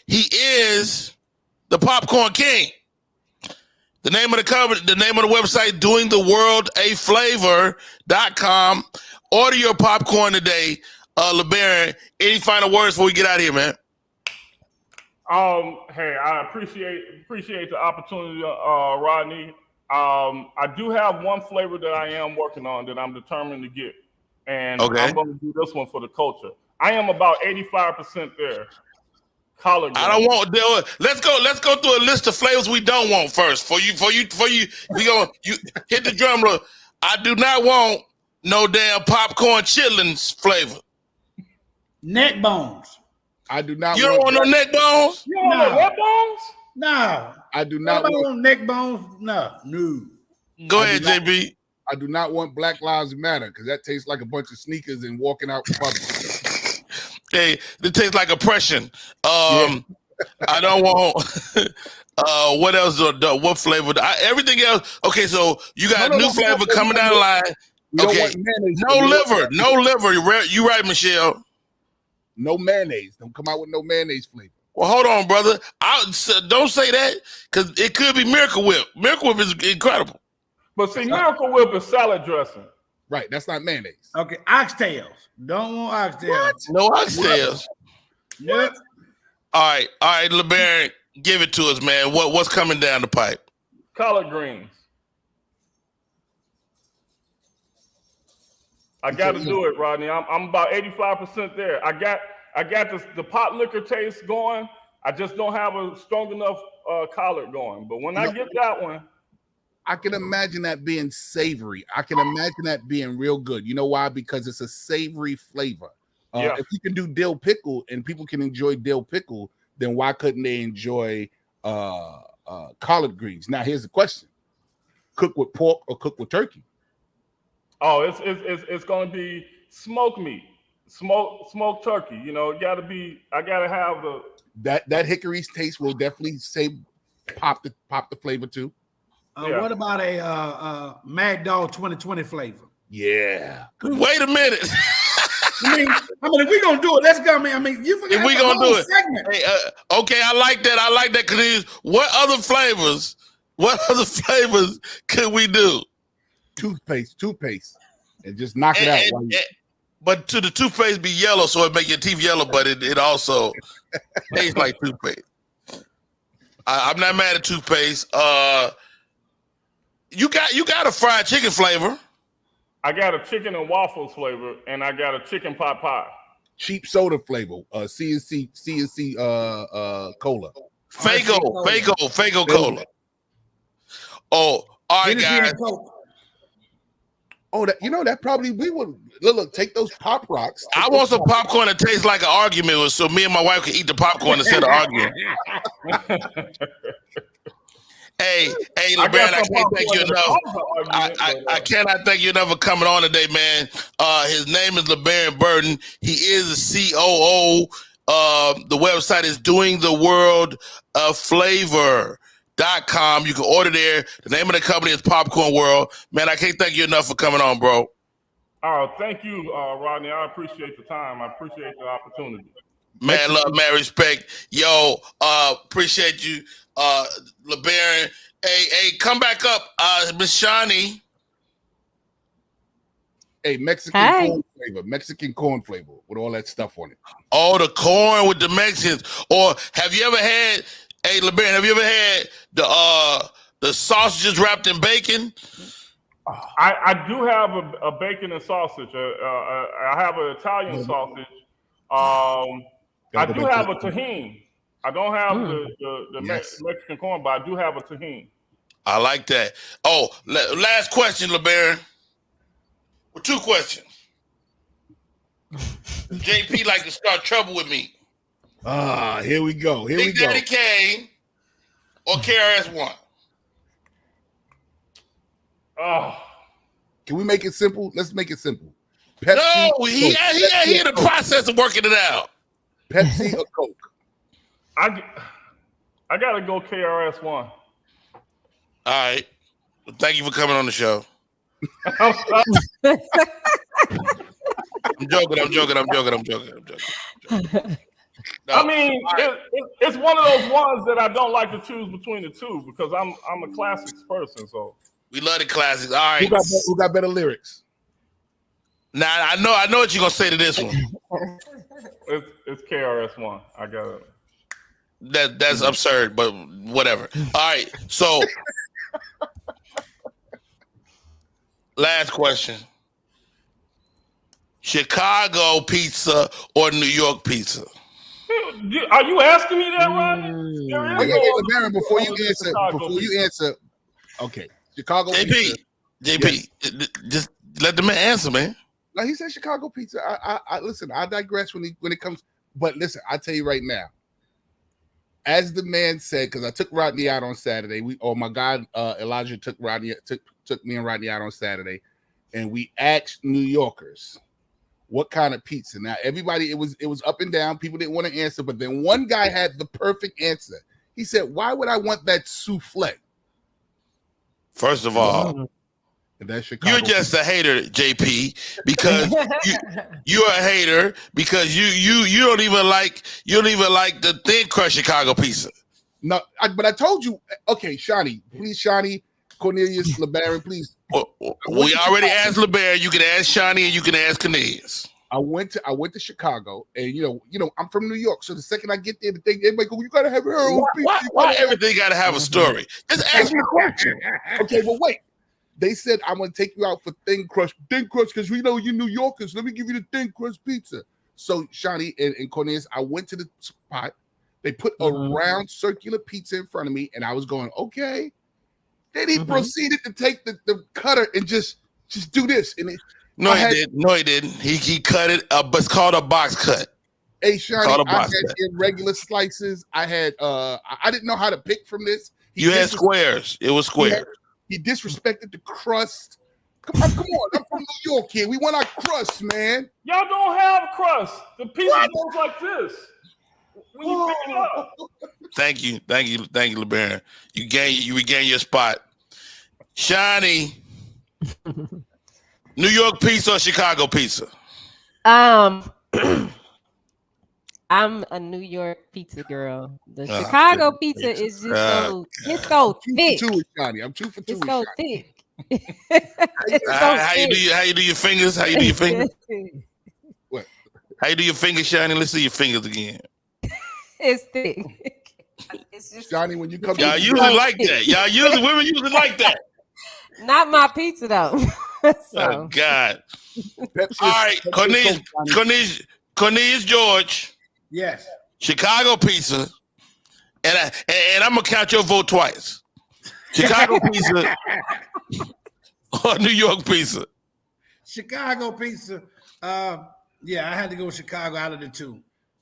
He is the Popcorn King. The name of the website, doingtheworldaflavor.com. Order your popcorn today. LeBaron, any final words before we get out of here, man? Hey, I appreciate the opportunity, Rodney. I do have one flavor that I am working on that I'm determined to get, and okay. I'm going to do this one for the culture. I am about 85% there. Collard greens. I don't want. Let's go through a list of flavors we don't want first. For you. You hit the drum roll. I do not want no damn popcorn chitlins flavor. Neck bones. I do not. You don't want no neck bones? You don't want no neck bones? No. I do not want neck bones. No. Go ahead, JB. I do not want Black Lives Matter because that tastes like a bunch of sneakers and walking out. Hey, it tastes like oppression. I don't want. What else? What flavor? Everything else. Okay, so you got a new flavor coming down the line. Okay, no liver. You right, Michelle? No mayonnaise. Don't come out with no mayonnaise flavor. Well, hold on, brother. Don't say that because it could be Miracle Whip. Miracle Whip is incredible. But see, Miracle Whip is salad dressing. Right, that's not mayonnaise. Okay, oxtails. Don't want oxtails. What? No oxtails. Yep. All right, LeBaron, give it to us, man. What's coming down the pipe? Collard greens. I got to do it, Rodney. I'm about 85% there. I got the pot liquor taste going. I just don't have a strong enough collard going. But when I get that one, I can imagine that being savory. I can imagine that being real good. You know why? Because it's a savory flavor. If you can do dill pickle and people can enjoy dill pickle, then why couldn't they enjoy collard greens? Now, here's the question: cook with pork or cook with turkey? Oh, it's going to be smoked meat, smoked turkey. You know, I got to have that hickory taste will definitely pop the flavor too. What about a Mad Dog 2020 flavor? Yeah. Wait a minute. I mean, if we're gonna do it, let's go. I mean, you forgot if we gonna do it. Segment. Hey, okay, I like that. Cause what other flavors could we do? Toothpaste, and just knock it out. But to the toothpaste be yellow, so it make your teeth yellow, but it also tastes like toothpaste. I'm not mad at toothpaste. You got a fried chicken flavor. I got a chicken and waffles flavor, and I got a chicken pot pie. cheap soda flavor, CNC cola. Fago Cola. Oh, all right, Hennessy and guys. Coke. Oh, that probably we would look. Take those Pop Rocks. I want some popcorn that tastes like an argument, so me and my wife can eat the popcorn instead of arguing. Hey, LeBaron, I can't thank you enough. I cannot thank you enough for coming on today, man. His name is LeBaron Burton. He is the COO. The website is doingtheworldofFlavor.com. You can order there. The name of the company is Popcorn World. Man, I can't thank you enough for coming on, bro. Thank you, Rodney. I appreciate the time. I appreciate the opportunity. Man, love, man, respect. Yo, appreciate you, LeBaron. Hey, come back up, Miss Shani. Hey, Mexican corn flavor with all that stuff on it. Oh, the corn with the Mexicans. Or have you ever had? Hey, LeBaron, have you ever had the sausages wrapped in bacon? I do have a bacon and sausage. I have an Italian sausage. I do have a tahini. I don't have the Mexican corn, but I do have a tahini. I like that. Oh, last question, LeBaron. Well, 2 questions. JP like to start trouble with me. Here we go. Big Daddy Kane or KRS-One? Can we make it simple? Let's make it simple. Pepsi. No, he in the process of working it out. Pepsi or Coke? I gotta go KRS-One. All right. Well, thank you for coming on the show. I'm joking. No, I mean, it's one of those ones that I don't like to choose between the two because I'm a classics person. So we love the classics. All right. Who got better lyrics? Now I know what you're gonna say to this one. It's KRS-One. I got it. That's absurd, but whatever. All right. So last question. Chicago pizza or New York pizza? Are you asking me that, Rodney? Baron, before you answer, okay, Chicago pizza. JP, just let the man answer, man. No, he said Chicago pizza. I listen. I digress when it comes, but listen, I tell you right now. As the man said, because I took Rodney out on Saturday. My guy Elijah took me and Rodney out on Saturday, and we asked New Yorkers what kind of pizza. Now everybody, it was up and down. People didn't want to answer, but then one guy had the perfect answer. He said, "Why would I want that souffle?" First of all, you're just a hater, JP, because you're a hater because you don't even like the thin crust Chicago pizza. No, but I told you. Okay, Shani, please, Shani, Cornelius, LeBaron, please. We already asked LeBaron. You can ask Shani and you can ask Cornelius. I went to Chicago, and you know I'm from New York, so the second I get there, everybody go, "You gotta have your own pizza." Why everything gotta have a story? Just ask me a question. Okay, well wait. They said I'm gonna take you out for thin crust, because we know you New Yorkers. Let me give you the thin crust pizza. So Shani and Cornelius, I went to the spot. They put a round circular pizza in front of me, and I was going, okay. Then he proceeded to take the cutter and just do this. And No, he didn't. He cut it, but it's called a box cut. Hey, Shani, I had irregular slices. I had I didn't know how to pick from this. You had squares. It was square. He disrespected the crust. Come on. I'm from New York here. We want our crust, man. Y'all don't have crust. The pizza goes like this. When you pick it up. Thank you, LeBaron. You regain your spot. Shani, New York pizza or Chicago pizza? I'm a New York pizza girl. The Chicago pizza is just it's so thick. I'm 2 for 2. It's so thick. How you do your fingers? How you do your fingers? What? How you do your fingers, Shani? Let's see your fingers again. It's thick. It's just Johnny, when you come, y'all usually like that. Women usually like that. Not my pizza though. Oh God! All right, Cornelius, Cornelius George, Yes. Chicago pizza, and I'm gonna count your vote twice. Chicago pizza or New York pizza? Chicago pizza. Yeah, I had to go with Chicago out of the two.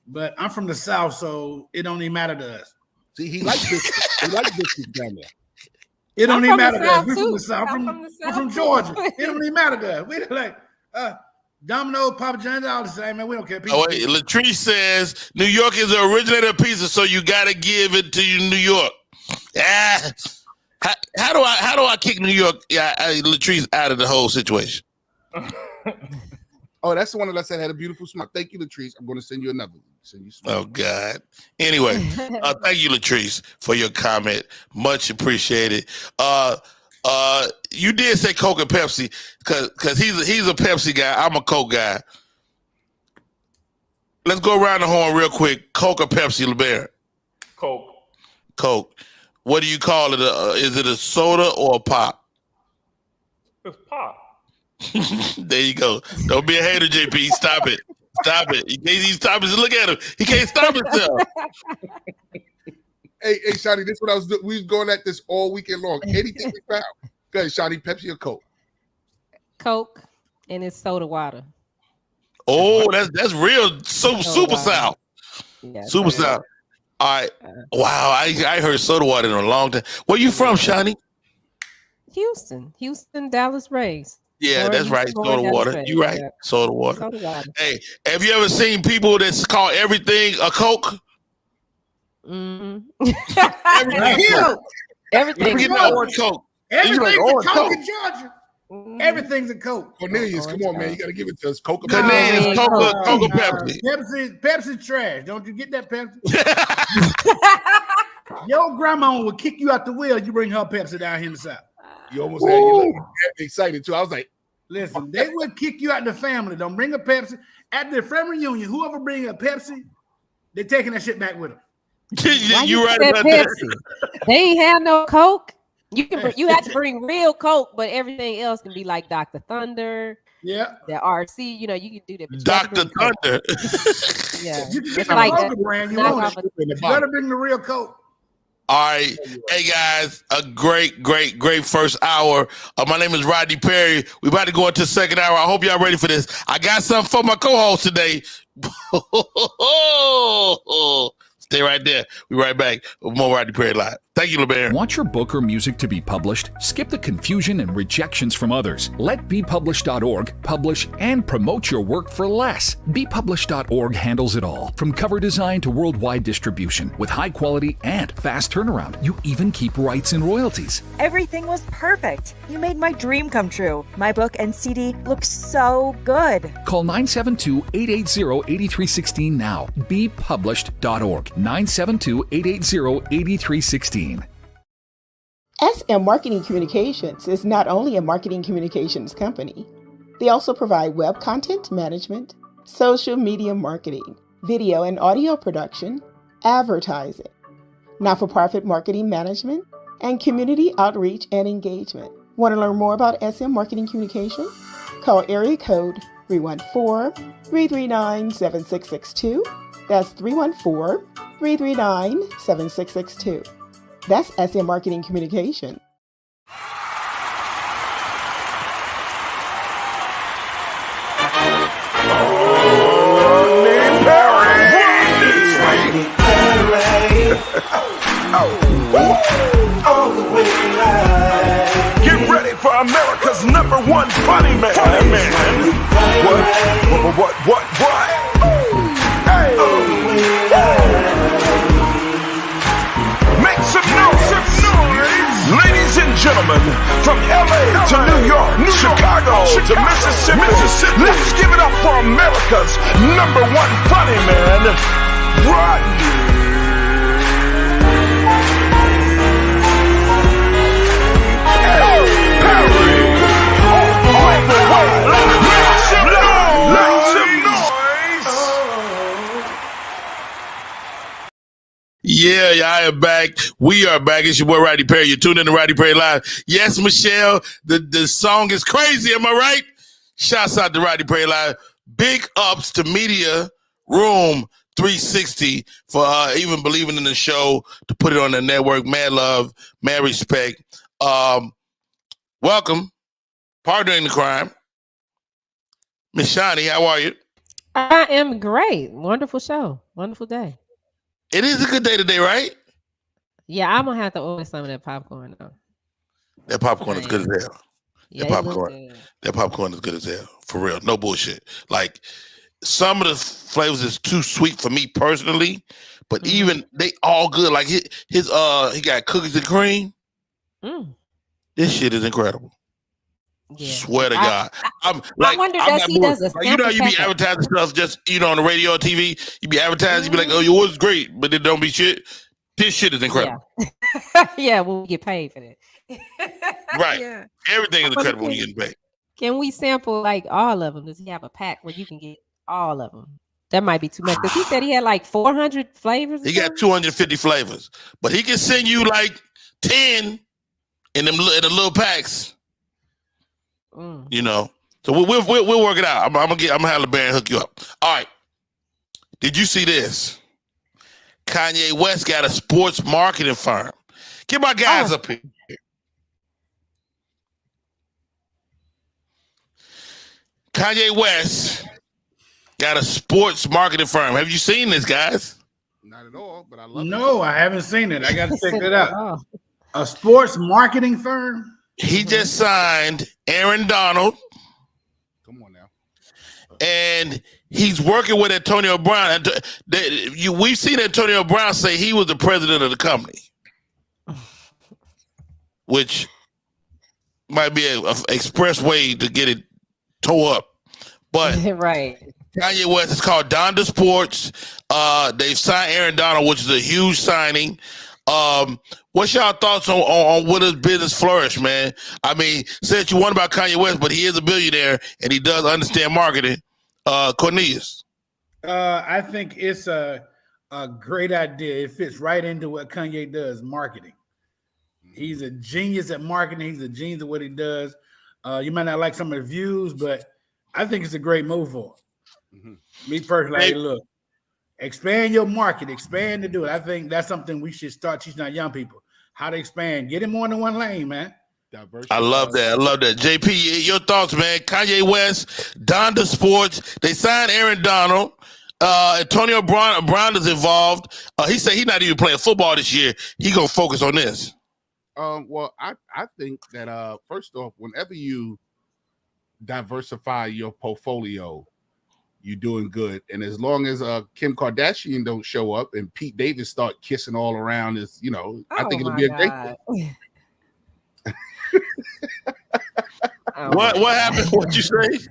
But I'm from the South, so it don't even matter to us. See, he likes biscuits. He likes biscuits down there. It don't I'm even from matter the to us. South, We're from too. the South. I'm I'm from the I'm from South, Georgia. too. It don't even matter to us. We're like Domino, Papa John's, all the same, man. We don't care. Oh, wait, Latrice says New York is the originator of pizza, so you gotta give it to New York. How do I kick New York, Latrice, out of the whole situation? Oh, that's the one that I said had a beautiful smile. Thank you, Latrice. I'm going to send you another one. Oh God. Anyway, thank you, Latrice, for your comment. Much appreciated. You did say Coke and Pepsi because he's a Pepsi guy. I'm a Coke guy. Let's go around the horn real quick. Coke or Pepsi, LeBaron? Coke. What do you call it? Is it a soda or a pop? It's pop. There you go. Don't be a hater, JP. Stop it. Stop it. He's stopping. Look at him. He can't stop himself. Hey, Shani, this is what I was doing. We was going at this all weekend long. Anything we found. Go ahead, Shani, Pepsi or Coke? Coke, and it's soda water. Oh, that's real. Super South. Yeah, Super soda South. water. All right. Wow, I heard soda water in a long time. Where you from, Shani? Houston, Dallas Rays. Yeah, that's right. Soda water. You right. Yeah. Soda water. Soda water. Hey, have you ever seen people that's call everything a Coke? Mm-hmm. Everything. Everything. You know, orange Coke. Everything's like, a orange Coke Coke. in Georgia. Mhm. Everything's a Coke. Cornelius, come on, man. You got to give it to us. Coke or Cornelius, No, Coke or no. Pepsi? Pepsi's trash. Don't you get that Pepsi? Your grandma will kick you out the wheel. You bring her Pepsi down here in the South. You almost had you look excited, too. I was like, Listen, they will kick you out the family. Don't bring a Pepsi. At the family reunion, whoever bring a Pepsi, they're taking that shit back with them. Why you right said about that. Pepsi? They ain't have no Coke. You have to bring real Coke, but everything else can be like Dr. Thunder, Yeah. the RC. You know, you can do that. but you have to Dr. bring Coke. Thunder. Yeah, You can get it's the like Kroger that. brand. You Knock want off it. a- You gotta bring the real Coke. All right. Hey, guys, a great first hour. My name is Rodney Perry. We're about to go into the second hour. I hope y'all ready for this. I got something for my co-host today. Stay right there. We'll be right back with more Rodney Perry Live. Thank you, LeBaron. Want your book or music to be published? Skip the confusion and rejections from others. Let BePublished.org publish and promote your work for less. BePublished.org handles it all, from cover design to worldwide distribution, with high quality and fast turnaround. You even keep rights and royalties. Everything was perfect. You made my dream come true. My book and CD look so good. Call 972-880-8316 now. BePublished.org. 972-880-8316. SM Marketing Communications is not only a marketing communications company. They also provide web content management, social media marketing, video and audio production, advertising, not-for-profit marketing management, and community outreach and engagement. Want to learn more about SM Marketing Communications? Call area code 314-339-7662. That's 314-339-7662. That's SM Marketing Communication. Get ready for America's #1 funny man. What? Hey. Make some noise. Ladies and gentlemen, from LA to New York, Chicago to Mississippi, let's give it up for America's #1 funny man, Rodney. Yeah, I am back. We are back. It's your boy Rodney Perry. You're tuned in to Rodney Perry Live. Yes, Michelle, the song is crazy. Am I right? Shouts out to Rodney Perry Live. Big ups to media Room 360 for even believing in the show, to put it on the network. Mad love, mad respect. Welcome, partner in the crime, Miss Shani. How are you? I am great. Wonderful show. Wonderful day. It is a good day today, right? Yeah, I'm gonna have to order some of that popcorn though. That popcorn is good as hell. Yeah, That popcorn is good as hell. For real. No bullshit. Like, some of the flavors is too sweet for me personally, but even they all good. Like his he got cookies and cream. This shit is incredible. Yeah. Swear to God. I wonder does he does a you know, you be advertising stuff just, you know, on the radio or TV. You be advertising, you be like, oh, yours is great, but it don't be shit. This shit is incredible. Yeah, yeah, we'll get paid for that. Right. Yeah. Everything is incredible when you get paid. Can we sample like all of them? Does he have a pack where you can get all of them? That might be too much because he said he had like 400 flavors. He got 250 flavors, but he can send you like 10 in the little packs. You know, so we'll work it out. I'm gonna have LeBaron hook you up. All right. Did you see this? Kanye West got a sports marketing firm. Get my guys up here. Kanye West got a sports marketing firm. Have you seen this, guys? Not at all, but I love it. No, I haven't seen it. I got to check it out. A sports marketing firm? He just signed Aaron Donald. Come on now. And he's working with Antonio Brown. We've seen Antonio Brown say he was the president of the company, which might be an express way to get it tore up. But right. Kanye West is called Donda Sports. They've signed Aaron Donald, which is a huge signing. What's y'all thoughts on will his business flourish, man? I mean, said you want about Kanye West, but he is a billionaire and he does understand marketing. Cornelius. I think it's a great idea. It fits right into what Kanye does, marketing. He's a genius at marketing. He's a genius at what he does. You might not like some of the views, but I think it's a great move for him. Me personally, hey, look, expand your market, expand to do it. I think that's something we should start teaching our young people, how to expand. Get in more than one lane, man. I love that. I love that. JP, your thoughts, man. Kanye West, Donda Sports. They signed Aaron Donald. Antonio Brown is involved. He said he's not even playing football this year. He gonna focus on this. Well, I think that first off, whenever you diversify your portfolio, you're doing good. And as long as Kim Kardashian don't show up and Pete Davis start kissing all around, is I think it'll be a great thing. What happened? What'd you say?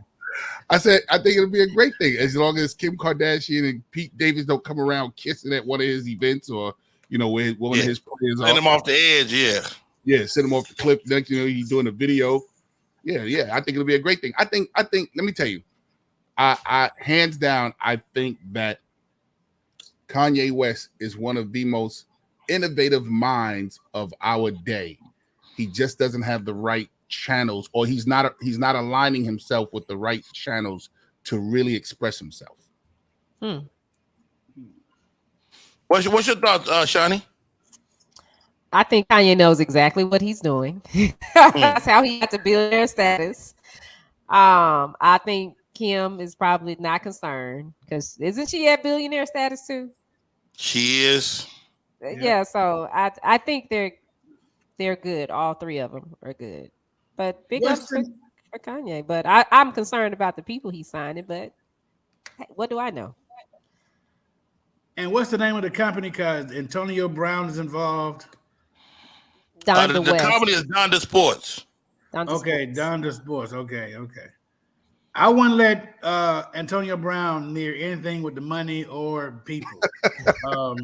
I said I think it'll be a great thing as long as Kim Kardashian and Pete Davis don't come around kissing at one of his events or where one of his players send him off the edge. Send him off the cliff. Next, he's doing a video. I think it'll be a great thing. I think. Let me tell you, I hands down, I think that Kanye West is one of the most innovative minds of our day. He just doesn't have the right channels, or he's not aligning himself with the right channels to really express himself. What's your thoughts, Shani? I think Kanye knows exactly what he's doing. That's how he got to billionaire status. I think Kim is probably not concerned because isn't she at billionaire status too? She is. Yeah, so I think they're good. All three of them are good. But big ups for Kanye. But I'm concerned about the people he's signing. But what do I know? And what's the name of the company? Because Antonio Brown is involved. The company is Donda Sports. Donda Sports. Okay. I wouldn't let Antonio Brown near anything with the money or people. I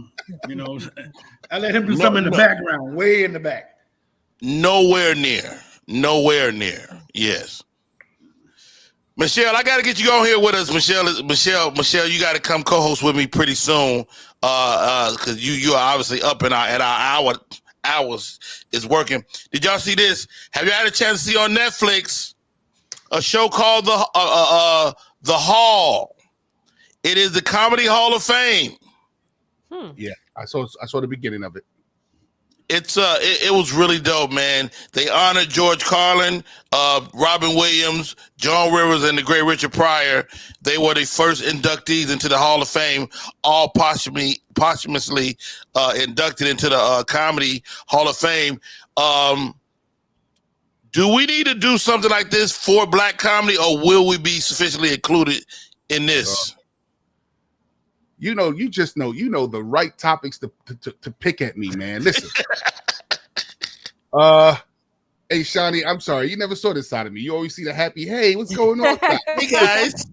let him do something in the background, way in the back. Nowhere near. Yes. Michelle, I got to get you on here with us. Michelle, you got to come co-host with me pretty soon because you are obviously up at our hours is working. Did y'all see this? Have you had a chance to see on Netflix a show called The Hall? It is the Comedy Hall of Fame. Yeah, I saw the beginning of it. It was really dope, man. They honored George Carlin, Robin Williams, Joan Rivers, and the great Richard Pryor. They were the first inductees into the Hall of Fame, all posthumously inducted into the Comedy Hall of Fame. Do we need to do something like this for Black comedy, or will we be sufficiently included in this? You know the right topics to pick at me, man. Listen. Hey, Shani, I'm sorry. You never saw this side of me. You always see the happy, hey, what's going on? Hey, guys.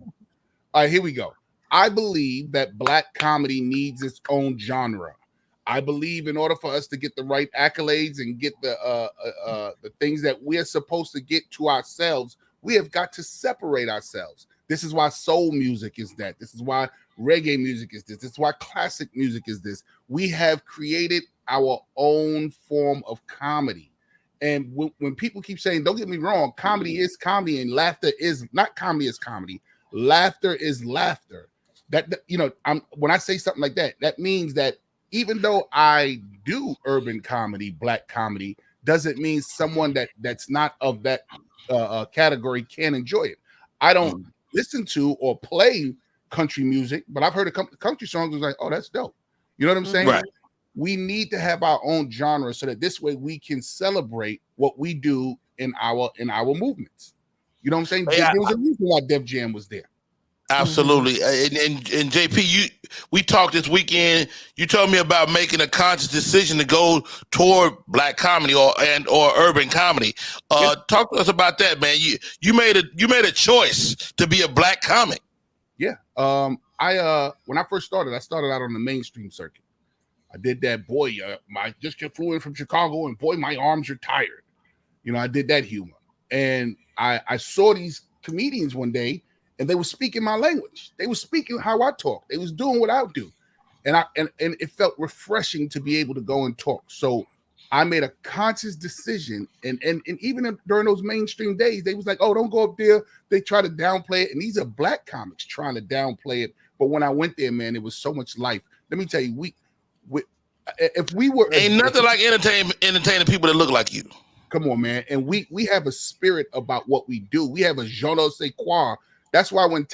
All right, here we go. I believe that Black comedy needs its own genre. I believe in order for us to get the right accolades and get the things that we're supposed to get to ourselves, we have got to separate ourselves. This is why soul music is that. This is why reggae music is this. This is why classic music is this. We have created our own form of comedy. And when people keep saying, don't get me wrong, comedy is comedy and laughter is not comedy is comedy. Laughter is laughter. When I say something like that, that means that even though I do urban comedy, Black comedy, doesn't mean someone that's not of that category can enjoy it. I don't listen to or play country music, but I've heard a country songs was like, oh, that's dope. You know what I'm saying? Right. We need to have our own genre so that this way we can celebrate what we do in our movements. You know what I'm saying? Yeah. There was a reason why Def Jam was there. Absolutely. And JP, we talked this weekend. You told me about making a conscious decision to go toward Black comedy or urban comedy. Talk to us about that, man. You made a choice to be a Black comic. Yeah. I when I first started, I started out on the mainstream circuit. I did that. Boy, I just flew in from Chicago, and boy, my arms are tired. You know, I did that humor, and I saw these comedians one day, and they were speaking my language. They were speaking how I talk. They was doing what I do, and it felt refreshing to be able to go and talk. So I made a conscious decision, and even during those mainstream days, they was like, "Oh, don't go up there." They try to downplay it, and these are Black comics trying to downplay it. But when I went there, man, it was so much life. Let me tell you, if we were ain't nothing like entertaining people that look like you. Come on, man, and we have a spirit about what we do. We have a je ne sais quoi. That's why when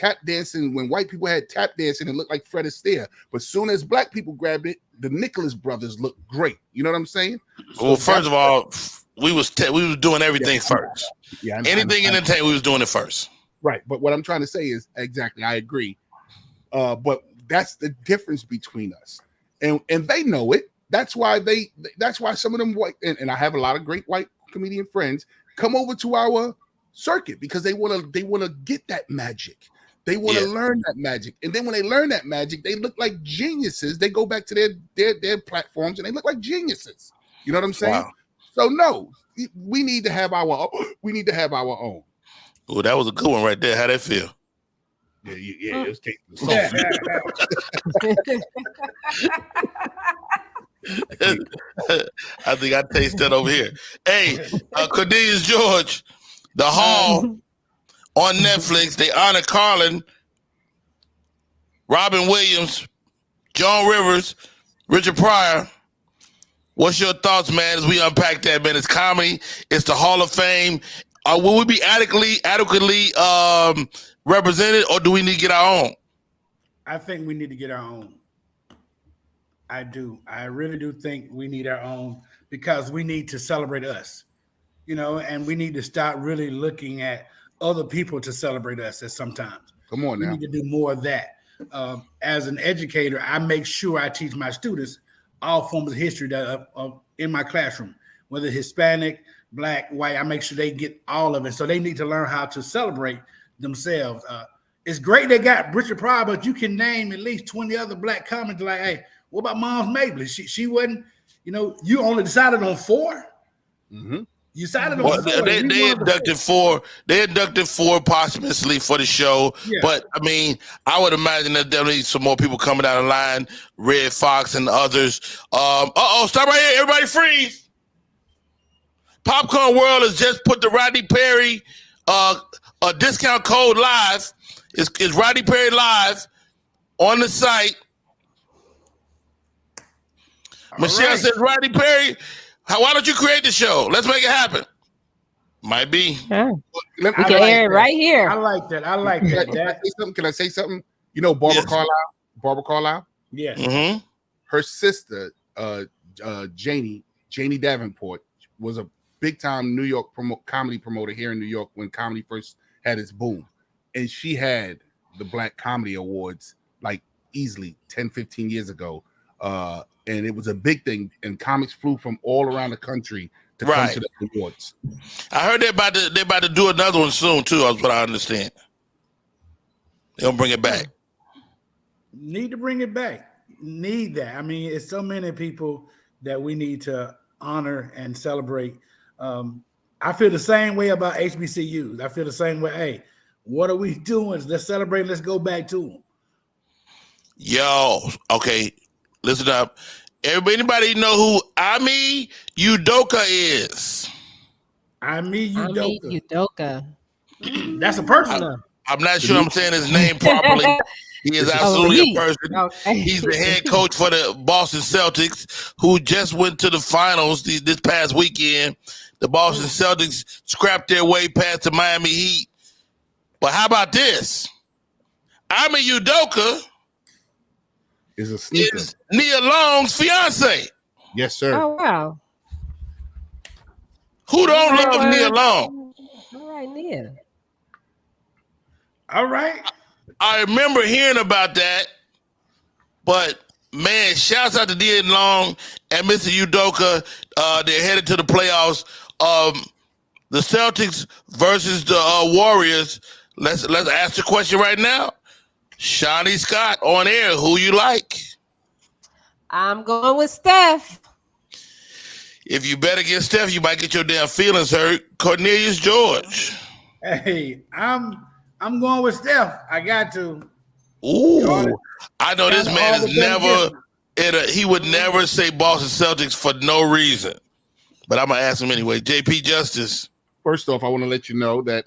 white people had tap dancing, it looked like Fred Astaire. But soon as Black people grabbed it, the Nicholas brothers looked great. You know what I'm saying? Well, first of all, we was doing everything first. Yeah, anything entertainment, we was doing it first. Right, but what I'm trying to say is exactly, I agree. But that's the difference between us, and they know it. That's why some of them white, and I have a lot of great white comedian friends come over to our circuit because they want to get that magic. They want to learn that magic, and then when they learn that magic, they look like geniuses. They go back to their platforms and they look like geniuses. You know what I'm saying? Wow. So no, we need to have our own. Oh, that was a good one right there. How'd that feel? Yeah, it was taking I think I taste that over here. Hey, Cornelius George, The Hall on Netflix. They honor Carlin, Robin Williams, Joan Rivers, Richard Pryor. What's your thoughts, man, as we unpack that, man? It's comedy. It's the Hall of Fame. Will we be adequately represented, or do we need to get our own? I think we need to get our own. I do. I really do think we need our own because we need to celebrate us, and we need to start really looking at other people to celebrate us at sometimes. Come on now. We need to do more of that. As an educator, I make sure I teach my students all forms of history that in my classroom, whether Hispanic, Black, white, I make sure they get all of it. So they need to learn how to celebrate themselves. It's great they got Richard Pryor, but you can name at least 20 other Black comics like, hey, what about Moms Mabley? She wasn't, you only decided on 4. Mm-hmm. You decided on 4. They inducted 4. They inducted 4 posthumously for the show. Yeah. But I mean, I would imagine that there'll be some more people coming down the line, Red Fox and others. Stop right here. Everybody freeze. Popcorn World has just put the Rodney Perry a discount code live. It's Rodney Perry Live. on the site. Michelle says, Rodney Perry, why don't you create the show? Let's make it happen. Might be. Yeah. We can air it right here. I like that. Can I say something? You know Barbara Carlisle? Barbara Carlisle? Yes. Mm-hmm. Her sister, Janie Davenport, was a big-time New York comedy promoter here in New York when comedy first had its boom. And she had the Black Comedy Awards like easily 10, 15 years ago. And it was a big thing. And comics flew from all around the country to come to the awards. I heard they're about to do another one soon, too, that's what I understand. They'll bring it back. Need to bring it back. Need that. I mean, it's so many people that we need to honor and celebrate. I feel the same way about HBCUs. I feel the same way. Hey, what are we doing? Let's celebrate. Let's go back to them. Yo, okay, listen up. Anybody know who Ami Udoka is? Ami Udoka. That's a person. I'm not sure I'm saying his name properly. He is absolutely a person. Okay. He's the head coach for the Boston Celtics, who just went to the finals this past weekend. The Boston Celtics scrapped their way past the Miami Heat. But how about this? Ami Udoka is a sneaker. Is Nia Long's fiance. Yes, sir. Oh, wow. Who don't love Nia Long? All right, Nia. All right. I remember hearing about that, but man, shouts out to Nia Long and Mr. Udoka. They're headed to the playoffs. The Celtics versus the Warriors. Let's ask the question right now. Shani Scott on air. Who you like? I'm going with Steph. If you bet against Steph, you might get your damn feelings hurt. Cornelius George. Hey, I'm going with Steph. I got to. Ooh, I know this man is never. He would never say Boston Celtics for no reason. But I'm gonna ask him anyway. JP Justice. First off, I want to let you know that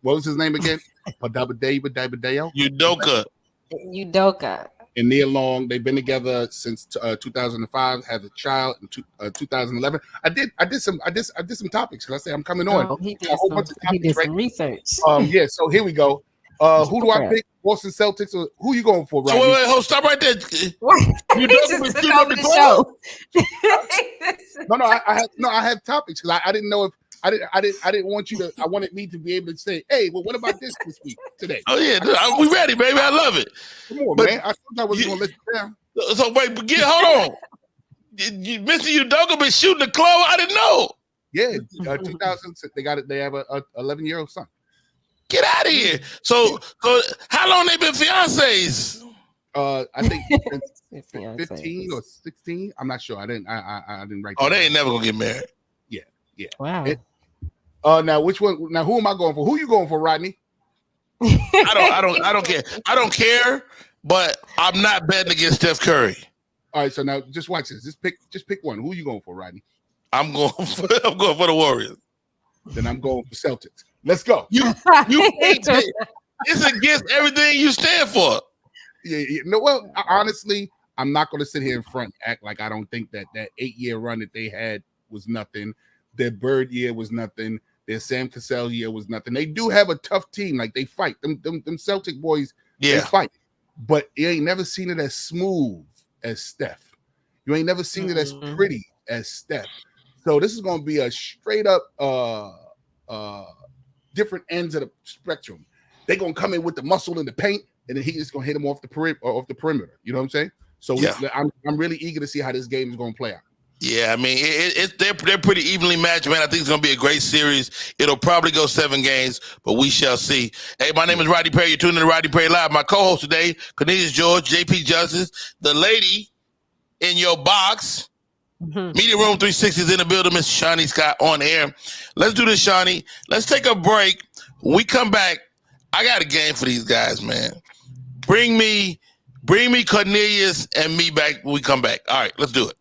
what was his name again? Udoka. Udoka. And Nia Long, they've been together since 2005. Had a child in 2011. I did some topics because I say I'm coming on. He did some research. Yeah. So here we go. Who do I pick? Boston Celtics or who you going for? Rodney? Wait, hold, stop right there. You just took over the show. I have topics because I didn't know if. I didn't want you to. I wanted me to be able to say, "Hey, well, what about this week today?" Oh yeah, we ready, baby. I love it. Come on, man. I thought I wasn't gonna let you down. So wait, hold on. Mr. Udoka been shooting the club. I didn't know. Yeah, 2000. They got it. They have a 11-year-old son. Get out of here. So how long they been fiancés? I think 15 or 16. I'm not sure. I didn't write. Oh, they ain't never gonna get married. Yeah. Wow. Now which one? Now who am I going for? Who you going for, Rodney? I don't care. I don't care. But I'm not betting against Steph Curry. All right. So now just watch this. Just pick one. Who you going for, Rodney? I'm going for the Warriors. Then I'm going for Celtics. Let's go. It's against everything you stand for. Yeah. No. Well, honestly, I'm not going to sit here in front and act like I don't think that 8-year run that they had was nothing. Their Bird year was nothing. Their Sam Cassell year was nothing. They do have a tough team. Like they fight. Them Celtic boys, they fight. But you ain't never seen it as smooth as Steph. You ain't never seen it as pretty as Steph. So this is going to be a straight up different ends of the spectrum. They're going to come in with the muscle and the paint, and then he's just going to hit them off the perimeter. You know what I'm saying? So I'm really eager to see how this game is going to play out. Yeah, I mean, they're pretty evenly matched, man. I think it's going to be a great series. It'll probably go 7 games, but we shall see. Hey, my name is Rodney Perry. You're tuning in to Rodney Perry Live. My co-host today, Cornelius George, JP Justice, the lady in your box. Media Room 360 is in the building. Miss Shani Scott on air. Let's do this, Shani. Let's take a break. When we come back, I got a game for these guys, man. Bring me Cornelius and me back when we come back. All right, let's do it.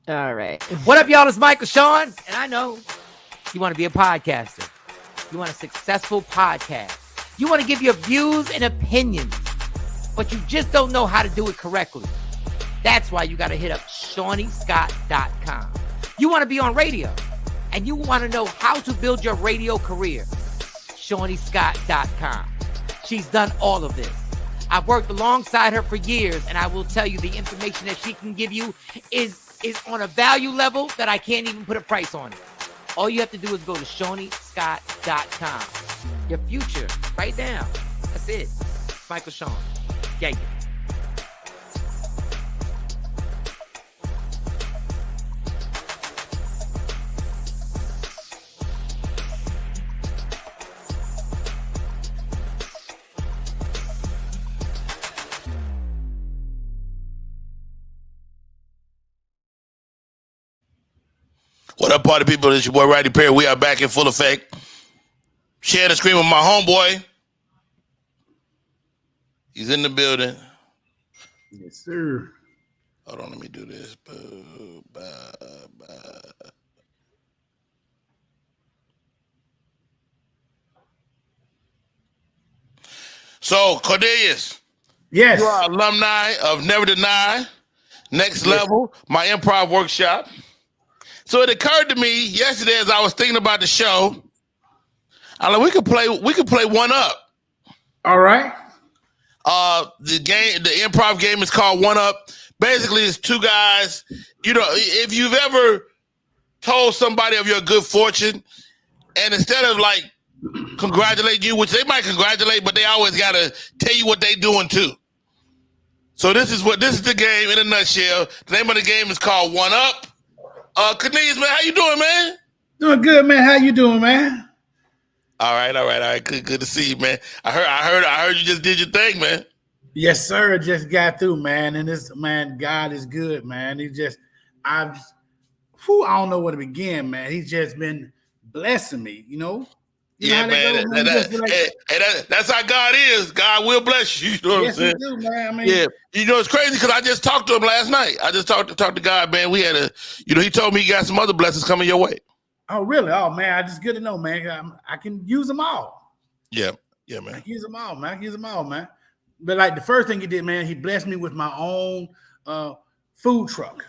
All right. What up, y'all? It's Michael Sean, and I know you want to be a podcaster. You want a successful podcast. You want to give your views and opinions, but you just don't know how to do it correctly. That's why you got to hit up ShawneeScott.com. You want to be on radio, and you want to know how to build your radio career. ShawneeScott.com. She's done all of this. I've worked alongside her for years, and I will tell you the information that she can give you is on a value level that I can't even put a price on it. All you have to do is go to ShawneeScott.com. Your future, right now. That's it. Michael Sean. Yeah. What up, party people? It's your boy Rodney Perry. We are back in full effect. Share the screen with my homeboy. He's in the building. Yes, sir. Hold on, let me do this. So, Cornelius. Yes. You are alumni of Never Deny, Next Level, my improv workshop. So it occurred to me yesterday as I was thinking about the show, I'm like, we could play One Up. All right. The improv game is called One Up. Basically, it's two guys. You know, if you've ever told somebody of your good fortune, and instead of like congratulating you, which they might congratulate, but they always gotta tell you what they doing too. So this is the game in a nutshell. The name of the game is called One Up. Cornelius, man, how you doing, man? Doing good, man. How you doing, man? All right. Good to see you, man. I heard you just did your thing, man. Yes, sir. Just got through, man. And this man, God is good, man. I don't know where to begin, man. He's just been blessing me, you know. Yeah, man. That's how God is. God will bless you. You know what I'm saying? Yes, he do, man. I mean, yeah. You know, it's crazy because I just talked to him last night. I just talked to God, man. We had he told me he got some other blessings coming your way. Oh, really? Oh, man. It's good to know, man. I can use them all. Yeah, man. I can use them all, man. But like the first thing he did, man, he blessed me with my own food truck.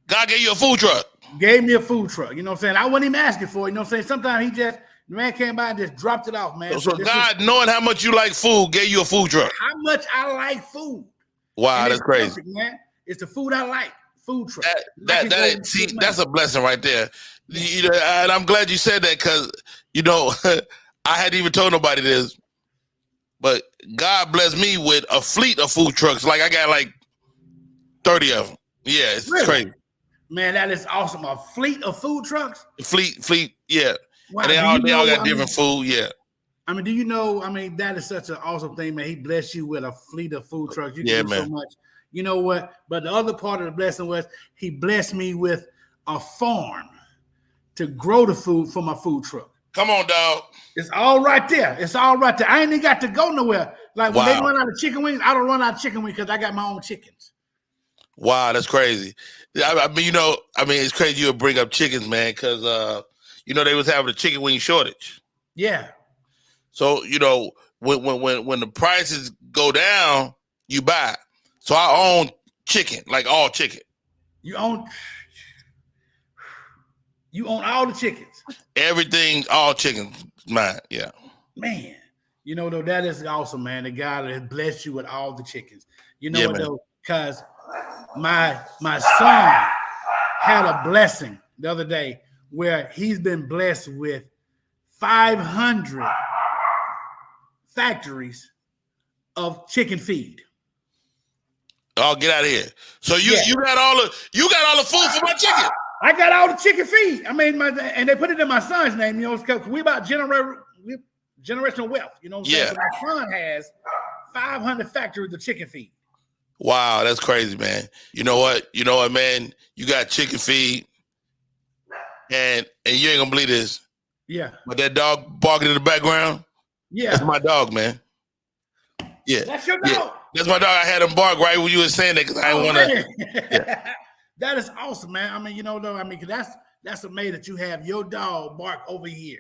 God gave you a food truck. Gave me a food truck. You know what I'm saying? I wasn't even asking for it. You know what I'm saying? Sometimes the man came by and just dropped it off, man. So God, knowing how much you like food, gave you a food truck. How much I like food. Wow, that's crazy, perfect, man. It's the food I like. Food truck. That's a blessing right there. You know, and I'm glad you said that because I hadn't even told nobody this, but God blessed me with a fleet of food trucks. Like I got like 30 of them. Yeah, it's crazy. Man, that is awesome. A fleet of food trucks. Fleet, yeah. Wow. And they all got different food, yeah. I mean, do you know? I mean, that is such an awesome thing, man. He blessed you with a fleet of food trucks. You can do so much. You know what? But the other part of the blessing was he blessed me with a farm to grow the food for my food truck. Come on, dog. It's all right there. I ain't even got to go nowhere. Like when they run out of chicken wings, I don't run out of chicken wings because I got my own chickens. Wow, that's crazy. I mean, it's crazy you would bring up chickens, man, because they was having a chicken wing shortage. Yeah. So, when the prices go down, you buy. So I own chicken, like all chicken. You own all the chickens. Everything, all chickens, mine. Yeah. Man, though, that is awesome, man. The God has blessed you with all the chickens. You know what, though? Because my son had a blessing the other day where he's been blessed with 500 factories of chicken feed. Oh, get out of here! So you got all the food for my chicken. I got all the chicken feed. I mean, and they put it in my son's name. Because we about generational wealth. You know what I'm saying? So my son has 500 factories of chicken feed. Wow, that's crazy, man. You know what, man? You got chicken feed, and you ain't gonna believe this. Yeah. But that dog barking in the background. Yeah, that's my dog, man. Yeah, that's your dog. Yeah. That's my dog. I had him bark right when you were saying that because I didn't want to. Yeah. That is awesome, man. I mean, cause that's amazing that you have your dog bark over here.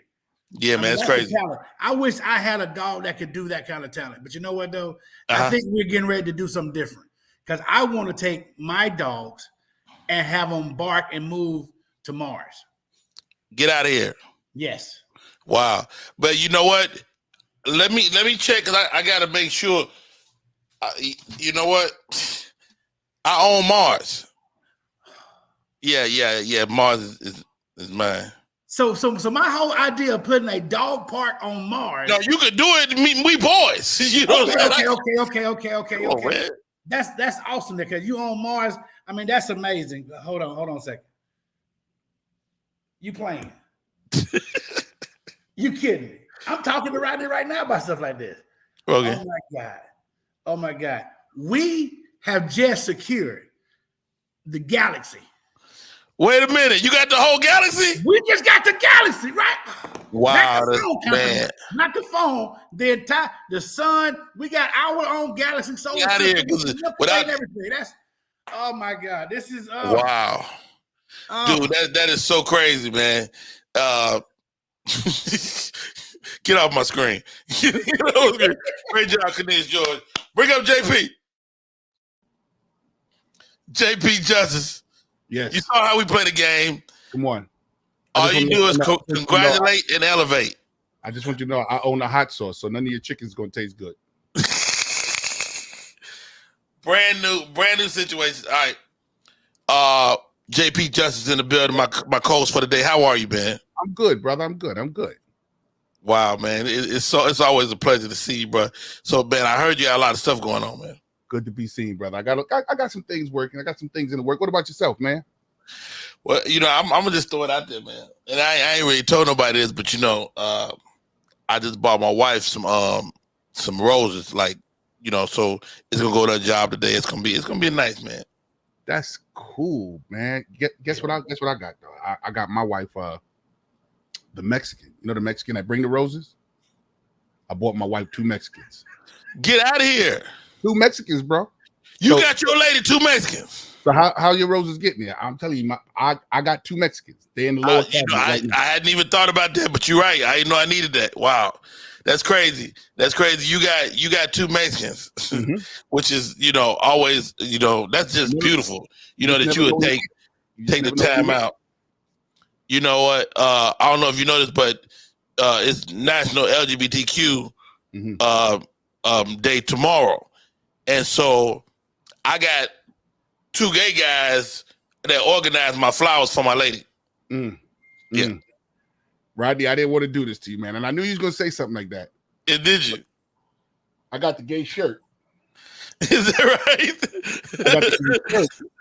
Yeah, man, it's crazy. Talent. I wish I had a dog that could do that kind of talent. But you know what, though? I think we're getting ready to do something different because I want to take my dogs and have them bark and move to Mars. Get out of here. Yes. Wow. But you know what? Let me check because I got to make sure. You know what? I own Mars. Yeah. Mars is mine. So my whole idea of putting a dog park on Mars. No, you could do it. We boys. You know Okay. Oh, That's awesome because you on Mars. I mean, that's amazing. Hold on a second. You playing? You kidding me? I'm talking to Rodney right now about stuff like this. Okay. Oh my God. We have just secured the galaxy. Wait a minute. You got the whole galaxy? We just got the galaxy, right? Wow, man. Not the phone, the sun. We got our own galaxy solar system. Without everything. That's oh my God. This is wow. Dude, that is so crazy, man. Get off my screen. Great job, Cornelius George. Bring up JP. JP Justice. Yes. You saw how we play the game. Come on. All you do is congratulate and elevate. I just want you to know I own a hot sauce, so none of your chicken's gonna taste good. brand new situation. All right. JP Justice in the building, my co-host for the day. How are you, man? I'm good, brother. I'm good. Wow, man. It's always a pleasure to see you, bro. So, man, I heard you had a lot of stuff going on, man. Good to be seen, brother. I got some things working. I got some things in the work. What about yourself, man? Well, you know, I'm gonna just throw it out there, man. And I ain't really told nobody this, but you know, I just bought my wife some roses, like, you know, so it's gonna go to a job today. It's gonna be nice, man. That's cool, man. Guess what I got though? I got my wife the Mexican. You know the Mexican that bring the roses? I bought my wife 2 Mexicans. Get out of here. 2 Mexicans, bro. You got your lady 2 Mexicans. So how your roses get me? I'm telling you, I got 2 Mexicans. They're in the lower cabinet. I hadn't even thought about that, but you're right. I didn't know I needed that. Wow. That's crazy. You got 2 Mexicans, which is, you know, always, you know, that's just beautiful. You know, that you would take the time out. You know what? I don't know if you know this, but it's National LGBTQ Day tomorrow. And so I got 2 gay guys that organized my flowers for my lady. Yeah. Rodney, I didn't want to do this to you, man. And I knew you was going to say something like that. And did you? I got the gay shirt. Is that right? I got the gay shirt.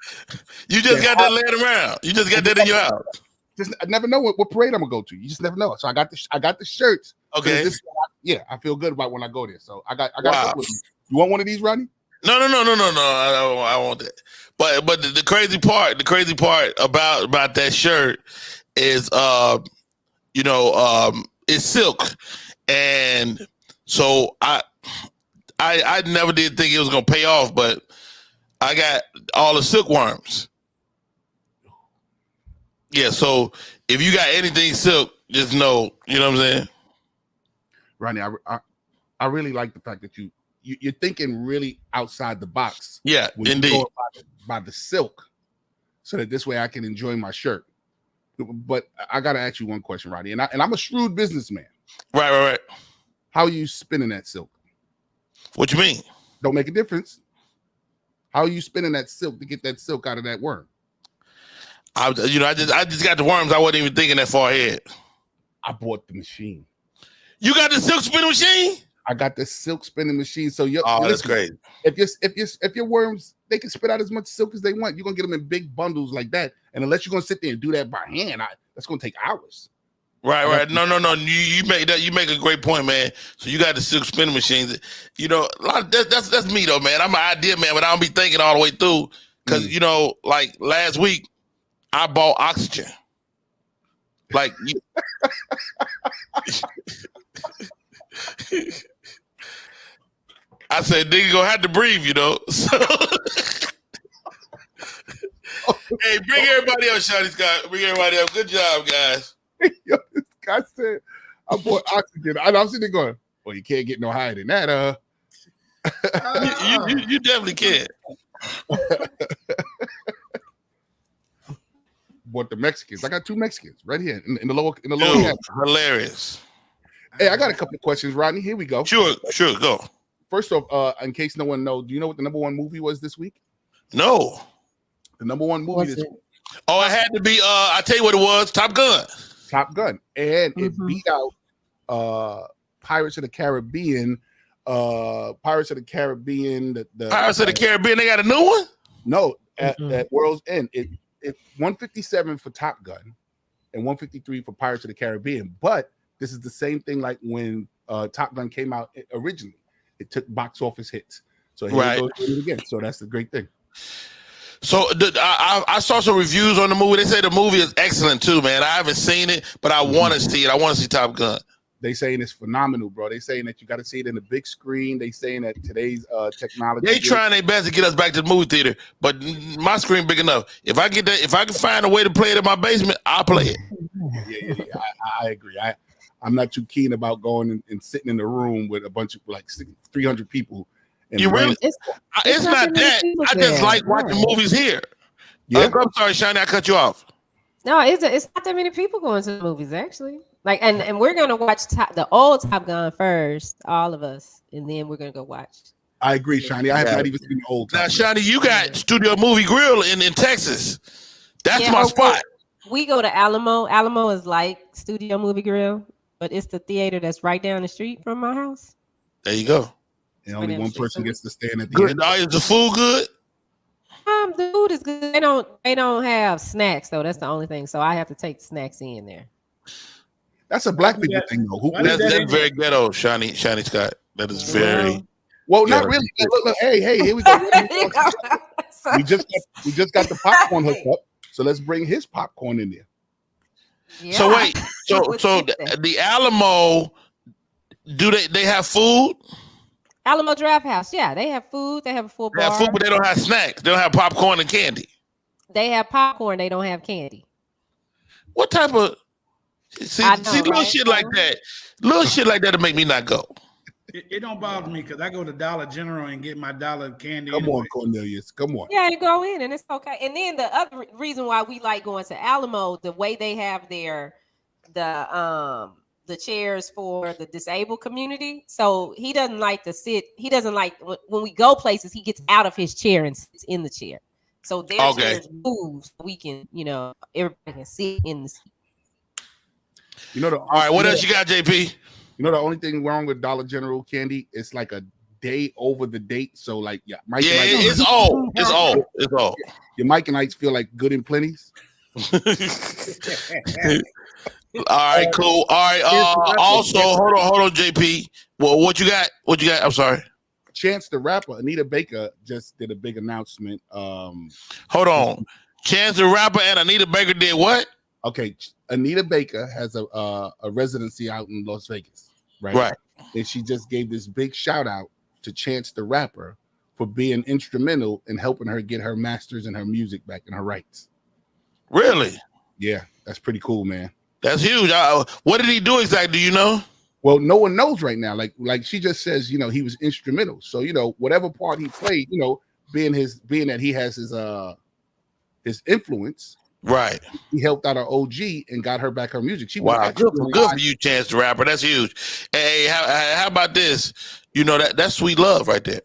You just got that laying around. You just got that in your house. I never know what parade I'm going to go to. You just never know. So I got the shirts. Okay. I feel good about when I go there. So I got you want one of these, Rodney? No. I want that. But the crazy part about that shirt is it's silk. And so I never did think it was gonna pay off, but I got all the silkworms. Yeah, so if you got anything silk, just know, you know what I'm saying? Rodney, I really like the fact that you're thinking really outside the box. Yeah, indeed. By the silk, so that this way I can enjoy my shirt. But I gotta ask you one question, Rodney, and I'm a shrewd businessman. Right. How are you spinning that silk? What you mean? Don't make a difference. How are you spinning that silk to get that silk out of that worm? I just got the worms. I wasn't even thinking that far ahead. I bought the machine. You got the silk spinning machine? I got the silk spinning machine. So that's great. If your worms, they can spit out as much silk as they want. You're gonna get them in big bundles like that. And unless you're gonna sit there and do that by hand, that's gonna take hours. Right. No. You make a great point, man. So you got the silk spinning machines. You know, that's me though, man. I'm an idea man, but I don't be thinking all the way through. Because you know, like last week, I bought oxygen. Like I said, nigga gonna have to breathe, you know. So hey, bring everybody up, Shani Scott. Bring everybody up. Good job, guys. Yo, this guy said, I bought oxygen. I'm sitting there going, well, you can't get no higher than that. You definitely can. Bought the Mexicans. I got 2 Mexicans right here in the lower cabin. Hilarious. Hey, I got a couple of questions, Rodney. Here we go. Sure, go. First off, in case no one knows, do you know what the number 1 movie was this week? No. The number 1 movie this week. Oh, it had to be. I tell you what it was. Top Gun. Top Gun, and it beat out Pirates of the Caribbean. Pirates of the Caribbean. The Pirates of the Caribbean. They got a new one. No, at World's End, it 157 for Top Gun, and 153 for Pirates of the Caribbean. But this is the same thing like when Top Gun came out originally. It took box office hits. So here it goes again. So that's the great thing. So I saw some reviews on the movie. They say the movie is excellent too, man. I haven't seen it, but I want to see it. I want to see Top Gun. They saying it's phenomenal, bro. They saying that you got to see it in the big screen. They saying that today's technology. They trying their best to get us back to the movie theater, but my screen big enough. If I get that, if I can find a way to play it in my basement, I'll play it. Yeah. I agree. I'm not too keen about going and sitting in the room with a bunch of like 300 people. And you really? It's not that. I just like watching movies here. Yeah. I'm sorry, Shani, I cut you off. No, it's not that many people going to the movies actually. Like, and we're gonna watch the old Top Gun first, all of us, and then we're gonna go watch. I agree, Shani. I have not even seen the old Top Gun. Now, Shani, you got Studio Movie Grill in Texas. That's my spot. We go to Alamo. Alamo is like Studio Movie Grill, but it's the theater that's right down the street from my house. There you go. And only one person gets to stand at the end. Is the food good? The food is good. They don't have snacks though. That's the only thing. So I have to take the snacks in there. That's a black people thing though. That's very ghetto, Shani Scott. That is very well, not really. Look, hey, here we go. we just got the popcorn hooked up. So let's bring his popcorn in there. Yeah. So wait, so the Alamo, do they have food? Alamo Draft House, yeah, they have food. They have a full bar. They have food, but they don't have snacks. They don't have popcorn and candy. They have popcorn. They don't have candy. What type of see little shit like that? Little shit like that to make me not go. It don't bother me because I go to Dollar General and get my dollar candy. Come on, Cornelius. Come on. Yeah, you go in and it's okay. And then the other reason why we like going to Alamo, the way they have the chairs for the disabled community. So he doesn't like to sit. He doesn't like when we go places, he gets out of his chair and sits in the chair. So their chairs move. We can, everybody can sit in the seat. All right, what else you got, JP? The only thing wrong with Dollar General candy is like a day over the date. So like, Mike it's old. It's old. It's old. Your Mike and Ike's feel like good and plenty's. All right, cool. All right. Also, hold on, JP. Well, what you got? I'm sorry. Chance the Rapper, Anita Baker just did a big announcement. Hold on. Chance the Rapper and Anita Baker did what? Okay, Anita Baker has a residency out in Las Vegas, right? Right. And she just gave this big shout out to Chance the Rapper for being instrumental in helping her get her masters and her music back and her rights. Really? Yeah, that's pretty cool, man. That's huge. What did he do exactly? Do you know? Well, no one knows right now. Like she just says, he was instrumental. So, whatever part he played, being that he has his influence. Right. He helped out our OG and got her back her music. Wow, good for you, Chance the Rapper. That's huge. Hey, how about this? That's sweet love right there.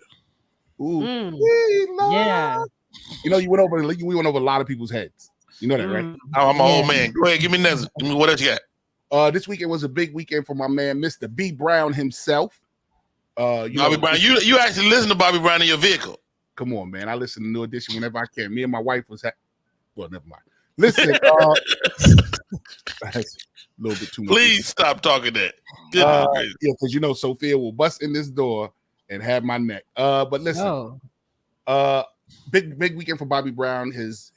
Ooh, sweet love. Yeah. We went over a lot of people's heads. You know that, right? Oh, I'm an old man. Go ahead, give me what else you got? This weekend was a big weekend for my man, Mr. B. Brown himself. Bobby Brown. You actually listen to Bobby Brown in your vehicle. Come on, man. I listen to New Edition whenever I can. Me and my wife was well, never mind. Listen, that's a little bit too much. Please stop talking that. Yeah, because Sophia will bust in this door and have my neck. But listen, big weekend for Bobby Brown. His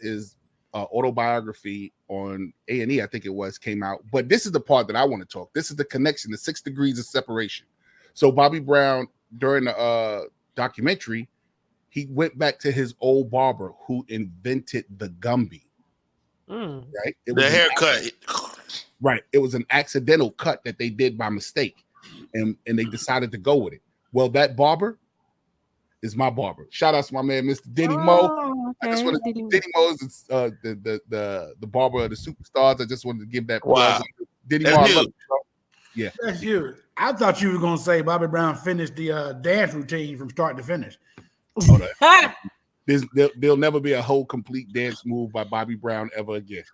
autobiography on A&E, I think it was, came out. But this is the part that I want to talk. This is the connection, the 6 degrees of separation. So Bobby Brown, during the documentary, he went back to his old barber who invented the Gumby. Right? The haircut. Right. It was an accidental cut that they did by mistake, and they decided to go with it. Well, that barber is my barber. Shout out to my man, Mr. Diddy Mo. Okay. I just wanted Diddy Mo is the barber of the superstars. I just wanted to give that Wow. plug. Diddy Mo, I love you, bro. Yeah, That's you. I thought you were gonna say Bobby Brown finished the dance routine from start to finish. There'll never be a whole complete dance move by Bobby Brown ever again.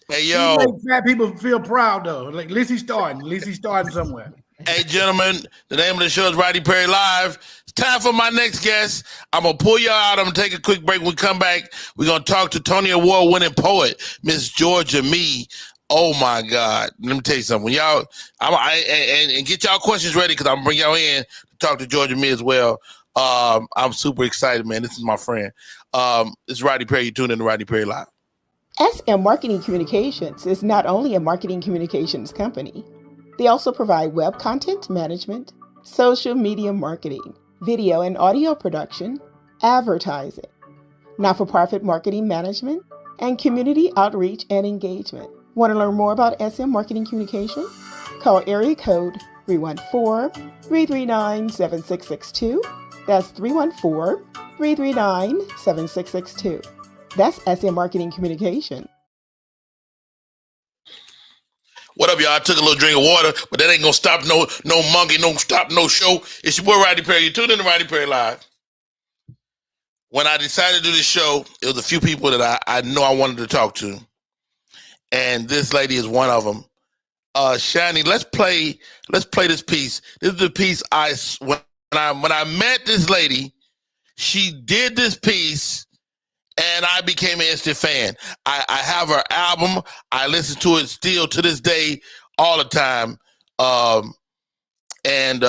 Hey, He yo. makes fat people feel proud though. Like at least he's starting. At least he's starting somewhere. Hey, gentlemen, the name of the show is Rodney Perry Live. It's time for my next guest. I'm going to pull y'all out. I'm going to take a quick break. When we come back, we're going to talk to Tony Award-winning poet, Miss Georgia Me. Oh, my God. Let me tell you something. When y'all, and get y'all questions ready because I'm going to bring y'all in to talk to Georgia Me as well. I'm super excited, man. This is my friend. It's Rodney Perry. You tuned in to Rodney Perry Live. SM Marketing Communications is not only a marketing communications company. They also provide web content management, social media marketing, video and audio production, advertising, not-for-profit marketing management, and community outreach and engagement. Want to learn more about SM Marketing Communications? Call area code 314-339-7662. That's 314-339-7662. That's SM Marketing Communications. What up, y'all? I took a little drink of water, but that ain't gonna stop no monkey, no stop no show. It's your boy Rodney Perry. You tuned in to Rodney Perry Live. When I decided to do this show, it was a few people that I know I wanted to talk to, and this lady is one of them. Shani, let's play this piece. This is the piece when I met this lady, she did this piece. And I became an instant fan. I have her album. I listen to it still to this day, all the time. And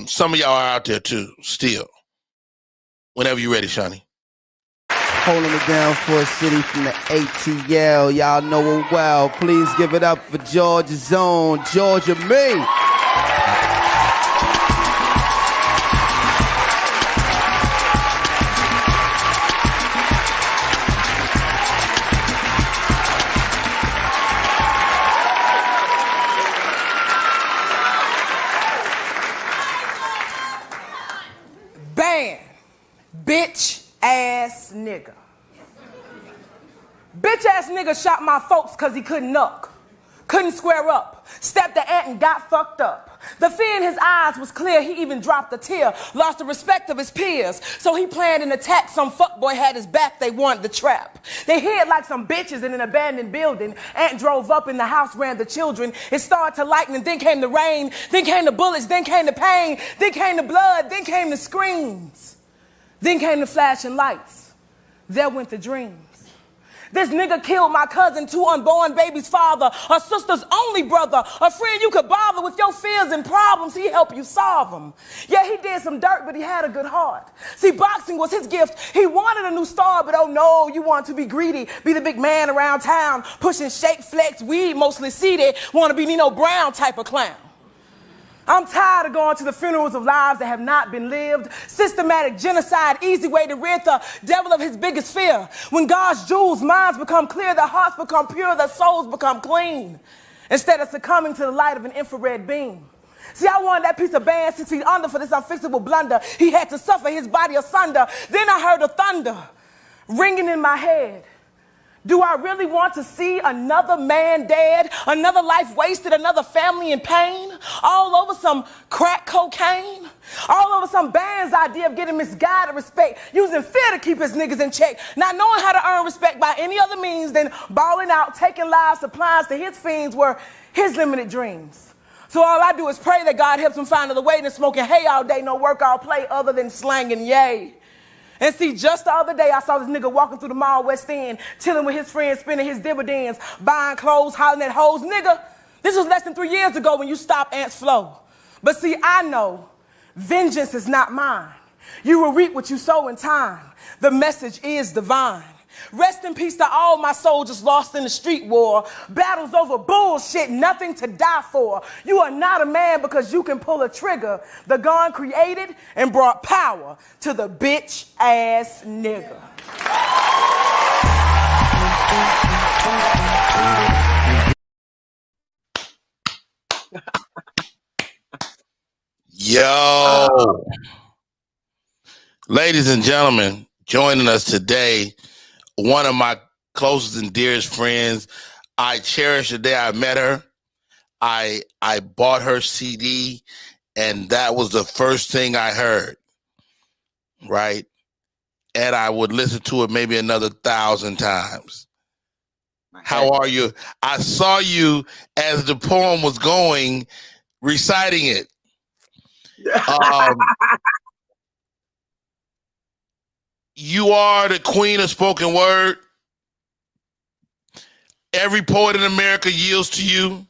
some of y'all are out there too, still. Whenever you're ready, Shani. Holding it down for a city from the ATL. Y'all know her well. Please give it up for Georgia's own, Georgia Me. Bitch ass nigga. Bitch ass nigga shot my folks cause he couldn't knock. Couldn't square up. Stepped the ant and got fucked up. The fear in his eyes was clear. He even dropped a tear. Lost the respect of his peers. So he planned an attack. Some fuckboy had his back. They wanted to trap. They hid like some bitches in an abandoned building. Ant drove up in the house, ran the children. It started to lighten, then came the rain. Then came the bullets. Then came the pain. Then came the blood. Then came the screams. Then came the flashing lights. There went the dreams. This nigga killed my cousin, 2 unborn babies' father, a sister's only brother, a friend you could bother with your fears and problems. He helped you solve them. Yeah, he did some dirt, but he had a good heart. See, boxing was his gift. He wanted a new star, but oh no, you want to be greedy, be the big man around town, pushing shake, flex, weed, mostly seated, want to be Nino Brown type of clown. I'm tired of going to the funerals of lives that have not been lived. Systematic genocide, easy way to rid the devil of his biggest fear. When God's jewels, minds become clear, their hearts become pure, their souls become clean. Instead of succumbing to the light of an infrared beam. See, I wanted that piece of band 6 feet under for this unfixable blunder. He had to suffer his body asunder. Then I heard the thunder ringing in my head. Do I really want to see another man dead, another life wasted, another family in pain, all over some crack cocaine, all over some band's idea of getting misguided respect, using fear to keep his niggas in check, not knowing how to earn respect by any other means than balling out, taking live supplies to his fiends were his limited dreams. So all I do is pray that God helps him find another way than smoking hay all day, no work, all play other than slanging yay. And see, just the other day, I saw this nigga walking through the mall West End, chilling with his friends, spending his dividends, buying clothes, hollering at hoes. Nigga, this was less than 3 years ago when you stopped Ant's flow. But see, I know vengeance is not mine. You will reap what you sow in time. The message is divine. Rest in peace to all my soldiers lost in the street war. Battles over bullshit, nothing to die for. You are not a man because you can pull a trigger. The gun created and brought power to the bitch ass nigga. Yo. Ladies and gentlemen, joining us today, one of my closest and dearest friends. I cherish the day I met her. I bought her CD, and that was the first thing I heard, right? And I would listen to it maybe another 1,000 times. How are you? I saw you as the poem was going, reciting it. You are the queen of spoken word. Every poet in America yields to you.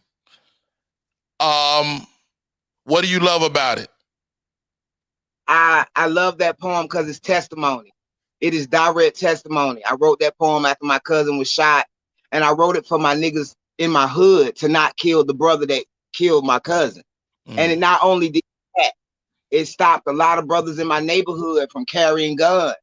What do you love about it? I love that poem because it's testimony. It is direct testimony. I wrote that poem after my cousin was shot, and I wrote it for my niggas in my hood to not kill the brother that killed my cousin. And it not only did that, it stopped a lot of brothers in my neighborhood from carrying guns.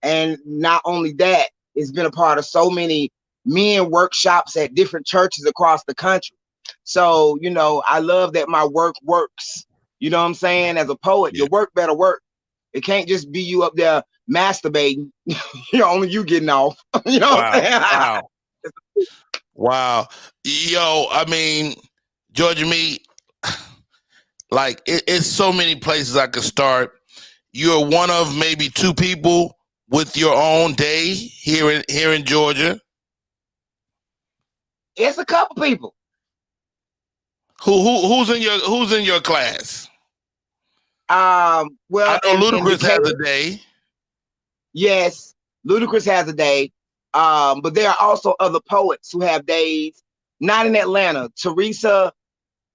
And not only that, it's been a part of so many men workshops at different churches across the country. So, you know, I love that my work works. You know what I'm saying? As a poet, your work better work. It can't just be you up there masturbating. You know, only you getting off. You know what I'm saying? Wow. Wow. Yo, I mean, Georgia Me, like it's so many places I could start. You're one of maybe two people with your own day here in Georgia. It's a couple people. Who's in your class? Well, I know Ludacris has a day. Yes, Ludacris has a day. But there are also other poets who have days. Not in Atlanta. Teresa,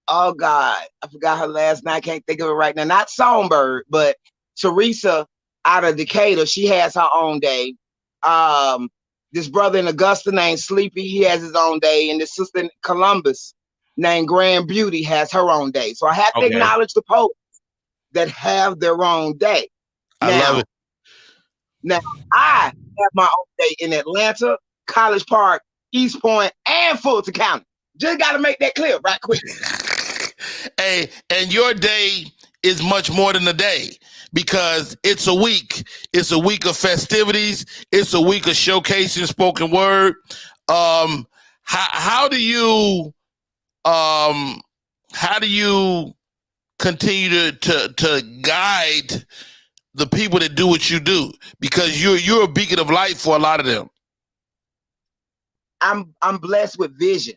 oh God, I forgot her last name. I can't think of it right now. Not Songbird, but Teresa out of Decatur. She has her own day. This brother in Augusta named Sleepy, he has his own day. And this sister in Columbus named Grand Beauty has her own day. So I have to acknowledge the poets that have their own day. I love it. Now, I have my own day in Atlanta, College Park, East Point, and Fulton County. Just got to make that clear right quick. Hey, and your day is much more than a day because it's a week. It's a week of festivities. It's a week of showcasing spoken word. How do you continue to guide the people that do what you do? Because you're a beacon of light for a lot of them. I'm blessed with vision.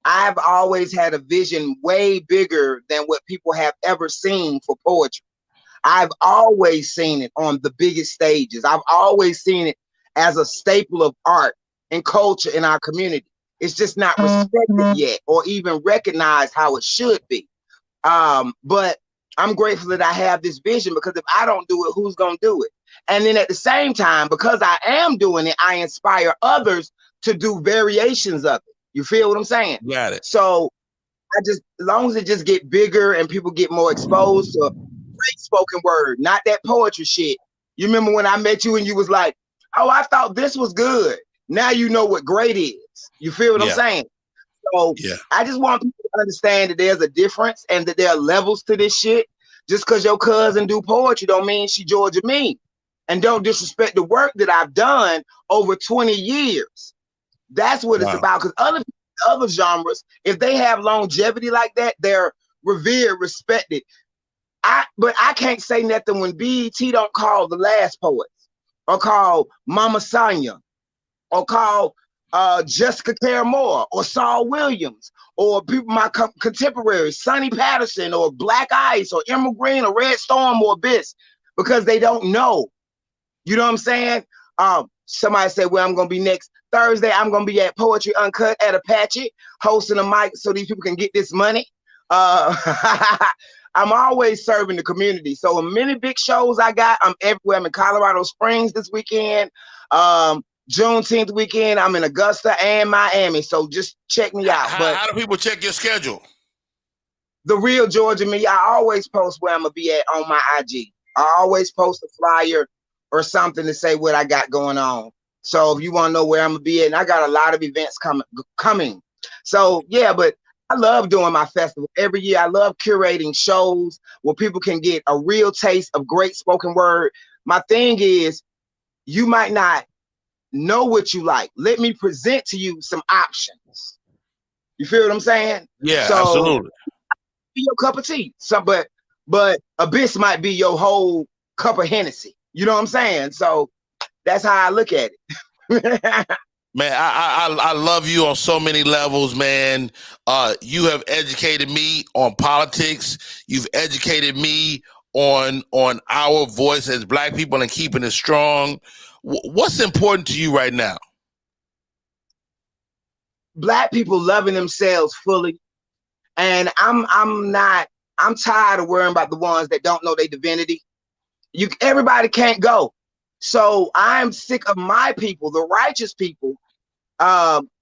I've always had a vision way bigger than what people have ever seen for poetry. I've always seen it on the biggest stages. I've always seen it as a staple of art and culture in our community. It's just not respected yet or even recognized how it should be. But I'm grateful that I have this vision because if I don't do it, who's going to do it? And then at the same time, because I am doing it, I inspire others to do variations of it. You feel what I'm saying? Got it. So as long as it just get bigger and people get more exposed to great spoken word, not that poetry shit. You remember when I met you and you was like, oh, I thought this was good. Now you know what great is. You feel what I'm saying? So I just want people to understand that there's a difference and that there are levels to this shit. Just because your cousin do poetry don't mean she Georgia Me. And don't disrespect the work that I've done over 20 years. That's what it's about. Because other genres, if they have longevity like that, they're revered, respected. But I can't say nothing when BET don't call The Last Poets or call Mama Sonia or call Jessica Care Moore or Saul Williams or people, my contemporaries, Sonny Patterson or Black Ice or Emerald Green or Red Storm or Abyss, because they don't know. You know what I'm saying? Somebody said, well, I'm going to be next Thursday. I'm going to be at Poetry Uncut at Apache, hosting a mic so these people can get this money. I'm always serving the community. So many big shows I got, I'm everywhere. I'm in Colorado Springs this weekend. Juneteenth weekend, I'm in Augusta and Miami. So just check me out. How do people check your schedule? The Real Georgia Me. I always post where I'm going to be at on my IG. I always post a flyer or something to say what I got going on. So if you want to know where I'm going to be at, and I got a lot of events coming. So yeah, but I love doing my festival every year. I love curating shows where people can get a real taste of great spoken word. My thing is, you might not know what you like. Let me present to you some options. You feel what I'm saying? Yeah, So absolutely. be your cup of tea. But Abyss might be your whole cup of Hennessy. You know what I'm saying? So that's how I look at it. Man, I love you on so many levels, man. You have educated me on politics. You've educated me on our voice as Black people and keeping it strong. What's important to you right now? Black people loving themselves fully, and I'm tired of worrying about the ones that don't know their divinity. Everybody can't go, so I'm sick of my people, the righteous people,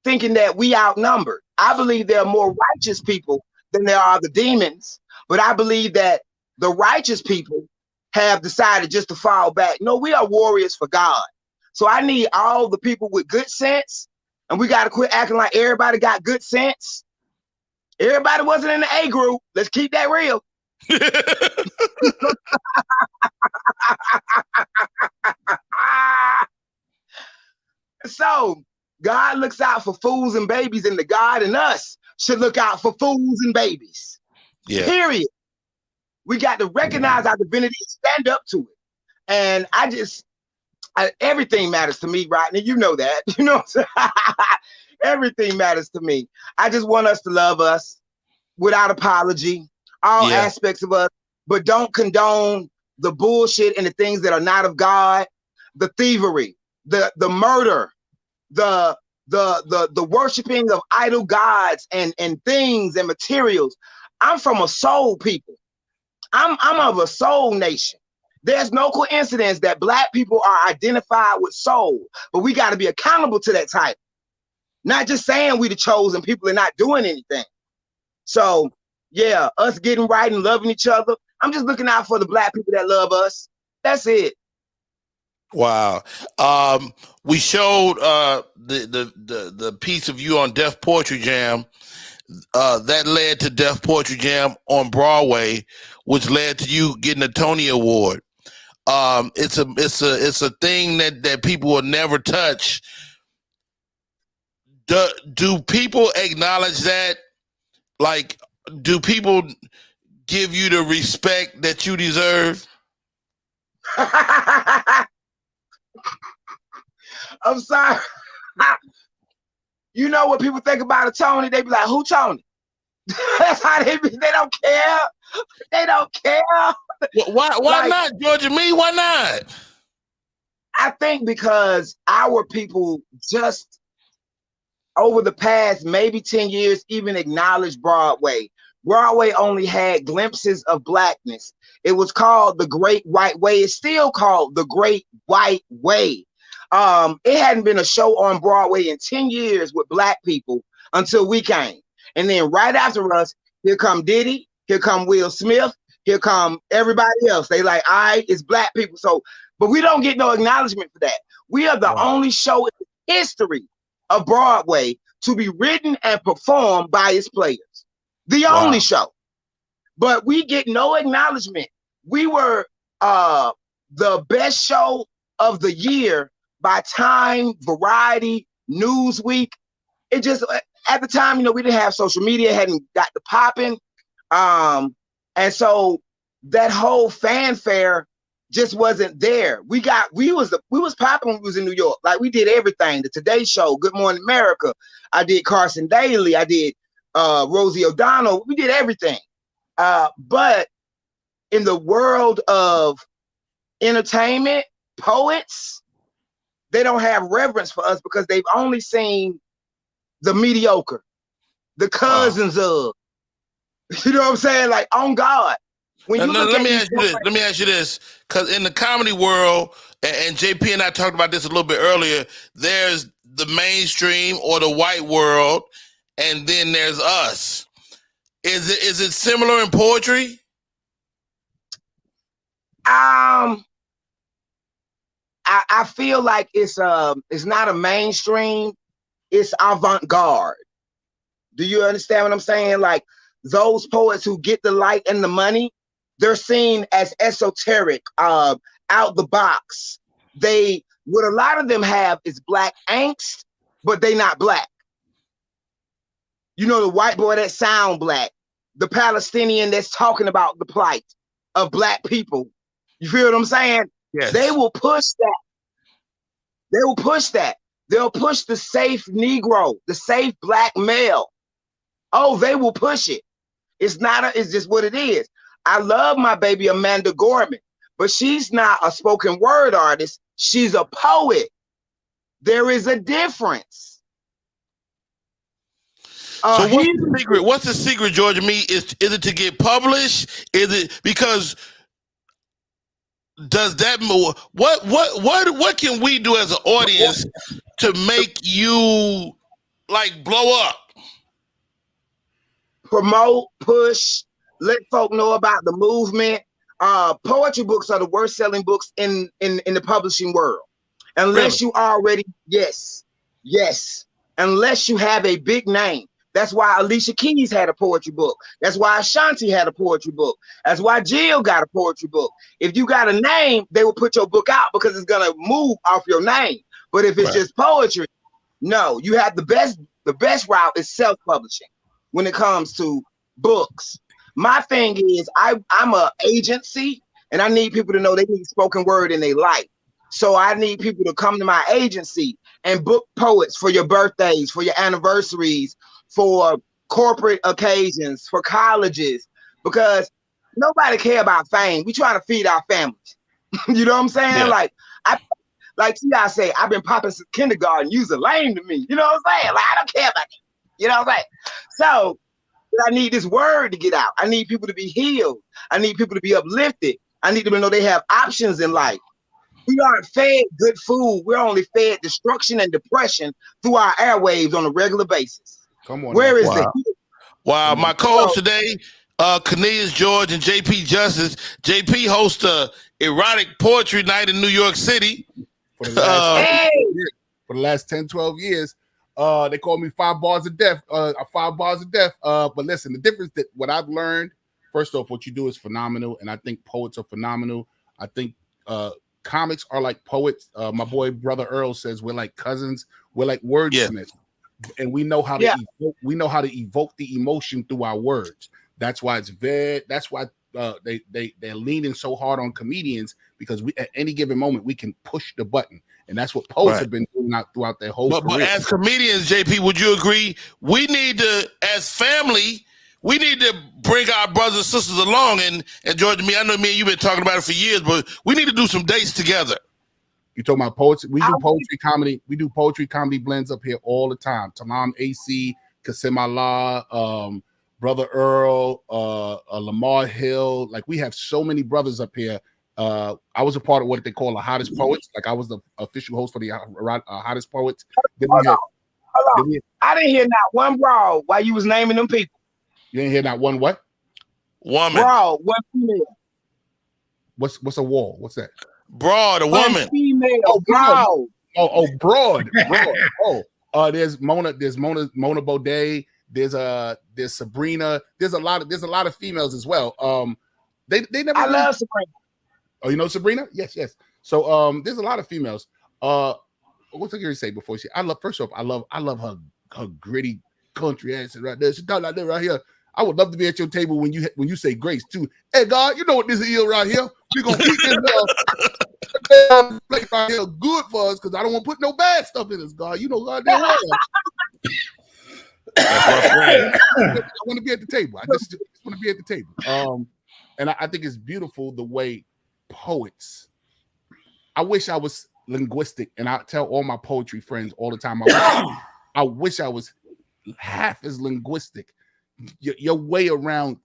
thinking that we outnumbered. I believe there are more righteous people than there are the demons, but I believe that the righteous people have decided just to fall back. No, we are warriors for God. So I need all the people with good sense, and we got to quit acting like everybody got good sense. Everybody wasn't in the A group. Let's keep that real. So God looks out for fools and babies, and the God in us should look out for fools and babies. Yeah. Period. We got to recognize our divinity and stand up to it. And everything matters to me, Rodney. You know that. You know what I'm saying? Everything matters to me. I just want us to love us without apology, all aspects of us, but don't condone the bullshit and the things that are not of God, the thievery, the murder, the worshiping of idol gods and things and materials. I'm from a soul people. I'm of a soul nation. There's no coincidence that Black people are identified with soul, but we got to be accountable to that title. Not just saying we the chosen people and not doing anything. So yeah, us getting right and loving each other. I'm just looking out for the Black people that love us. That's it. Wow. We showed the piece of you on Deaf Poetry Jam. That led to Deaf Poetry Jam on Broadway, which led to you getting a Tony Award. It's a thing that people will never touch. Do people acknowledge that? Like, do people give you the respect that you deserve? I'm sorry. You know what people think about a Tony? They be like, who Tony? That's how they be. They don't care. They don't care. Why like, not, Georgia? Me? Why not? I think because our people just over the past maybe 10 years even acknowledged Broadway. Broadway only had glimpses of Blackness. It was called the Great White Way. It's still called the Great White Way. It hadn't been a show on Broadway in 10 years with Black people until we came. And then right after us, here come Diddy, here come Will Smith, here come everybody else. They like, all right, it's Black people. So, but we don't get no acknowledgement for that. We are the only show in the history of Broadway to be written and performed by its players. The only show. But we get no acknowledgement. We were the best show of the year by Time, Variety, Newsweek. It just, at the time, you know, we didn't have social media, hadn't got the popping. And so that whole fanfare just wasn't there. We was popping when we was in New York. Like, we did everything. The Today Show, Good Morning America. I did Carson Daly. I did Rosie O'Donnell. We did everything. But in the world of entertainment, poets, they don't have reverence for us because they've only seen the mediocre, the cousins of. You know what I'm saying? Like, on God. Let me ask you this, because in the comedy world, and JP and I talked about this a little bit earlier, there's the mainstream or the white world, and then there's us. Is it similar in poetry? I feel like it's not a mainstream, it's avant-garde. Do you understand what I'm saying? Like those poets who get the light and the money, they're seen as esoteric, out the box. What a lot of them have is black angst, but they not black. You know, the white boy that sound black, the Palestinian that's talking about the plight of black people. You feel what I'm saying? Yes. They will push that. They will push that. They'll push the safe Negro, the safe black male. Oh, they will push it. It's just what it is. I love my baby Amanda Gorman, but she's not a spoken word artist. She's a poet. There is a difference. So what's the secret? What's the secret, Georgia? Is it to get published? Is it because does that move? What can we do as an audience to make you like blow up? Promote, push, let folk know about the movement. Poetry books are the worst selling books in the publishing world. Unless you already, yes. Unless you have a big name. That's why Alicia Keys had a poetry book. That's why Ashanti had a poetry book. That's why Jill got a poetry book. If you got a name, they will put your book out because it's gonna move off your name. But if it's just poetry, no, you have the best route is self-publishing when it comes to books. My thing is I'm a agency and I need people to know they need spoken word in their life. So I need people to come to my agency and book poets for your birthdays, for your anniversaries, for corporate occasions, for colleges, because nobody care about fame. We trying to feed our families. You know what I'm saying? Yeah. Like T.I. say, I've been popping since kindergarten. You's a lame to me. You know what I'm saying? Like I don't care about you. You know what I'm saying? So I need this word to get out. I need people to be healed. I need people to be uplifted. I need them to know they have options in life. We aren't fed good food. We're only fed destruction and depression through our airwaves on a regular basis. Come on. Where is Wow. the Wow, my co-host today, Cornelius George and JP Justice. JP hosts a erotic poetry night in New York City. For the last 10, 12 years, they call me 5 bars of death. 5 bars of death. But listen, the difference that what I've learned, first off, what you do is phenomenal, and I think poets are phenomenal. I think comics are like poets. My boy brother Earl says we're like cousins. We're like wordsmiths, and we know how to evoke the emotion through our words. That's why they're leaning so hard on comedians, because we at any given moment we can push the button, and that's what poets have been doing throughout their whole career. But as comedians, JP, would you agree? We need to, as family, we need to bring our brothers and sisters along. And George, I know me and you've been talking about it for years, but we need to do some dates together. You talking about poets? We do poetry comedy. We do poetry comedy blends up here all the time. Talam AC, Kasim Allah, Brother Earl, Lamar Hill. Like, we have so many brothers up here. I was a part of what they call the Hottest Poets. Like, I was the official host for the Hottest Poets. Hold on. I didn't hear not one brawl while you was naming them people. You didn't hear not one what? Woman. Brawl, one female. What's a wall? What's that? Broad, a woman. Female. Brawl. Broad. There's Mona Baudet. There's Sabrina. There's a lot of females as well. They never. I love Sabrina. Oh, you know Sabrina? Yes. So there's a lot of females. What's I gonna say before she? First off, I love her gritty country accent right there. She talk like that right here. I would love to be at your table when you say grace too. Hey God, you know what this is right here? We're gonna keep this plate right here good for us, because I don't want to put no bad stuff in this, God. You know, God, I want to be at the table. I just want to be at the table. And I think it's beautiful the way poets. I wish I was linguistic, and I tell all my poetry friends all the time. I wish I was half as linguistic. Your way around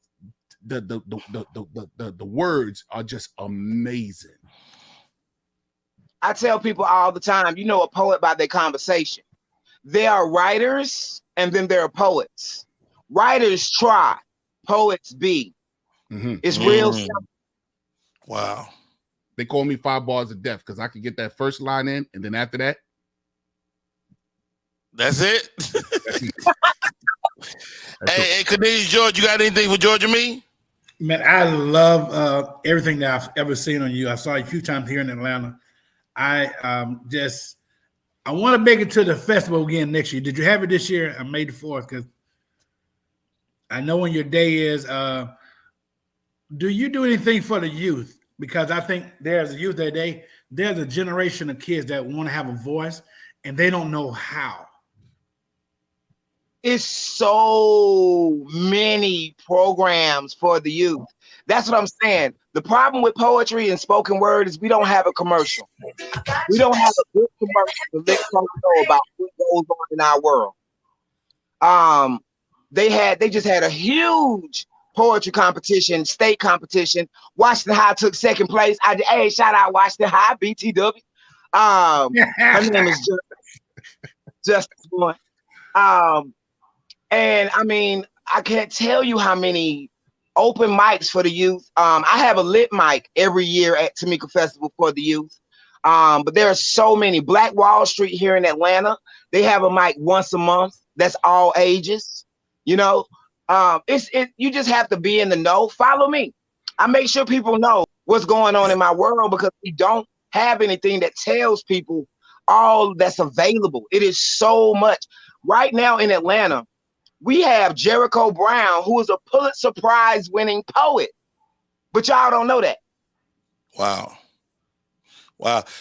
the words are just amazing. I tell people all the time, you know a poet by their conversation. There are writers, and then there are poets. Writers try, poets be. Mm-hmm. It's real simple. Wow. They call me 5 bars of death because I can get that first line in, and then after that, that's it. Hey, Cornelius, George, you got anything for George and me? Man, I love everything that I've ever seen on you. I saw you a few times here in Atlanta. I want to make it to the festival again next year. Did you have it this year? I made the 4th because I know when your day is. Do you do anything for the youth? Because I think there's a youth that there's a generation of kids that want to have a voice and they don't know how. It's so many programs for the youth. That's what I'm saying. The problem with poetry and spoken word is we don't have a commercial. We don't have a good commercial to let folks know about what goes on in our world. They just had a huge poetry competition, state competition. Washington High took 2nd place. Hey, shout out Washington High, BTW. Her name is Justice One. And I mean, I can't tell you how many open mics for the youth. I have a lit mic every year at Tamika Festival for the youth. But there are so many. Black Wall Street here in Atlanta, they have a mic once a month. That's all ages. You know, you just have to be in the know. Follow me. I make sure people know what's going on in my world because we don't have anything that tells people all that's available. It is so much. Right now in Atlanta, we have Jericho Brown, who is a Pulitzer Prize winning poet, but y'all don't know that. Wow.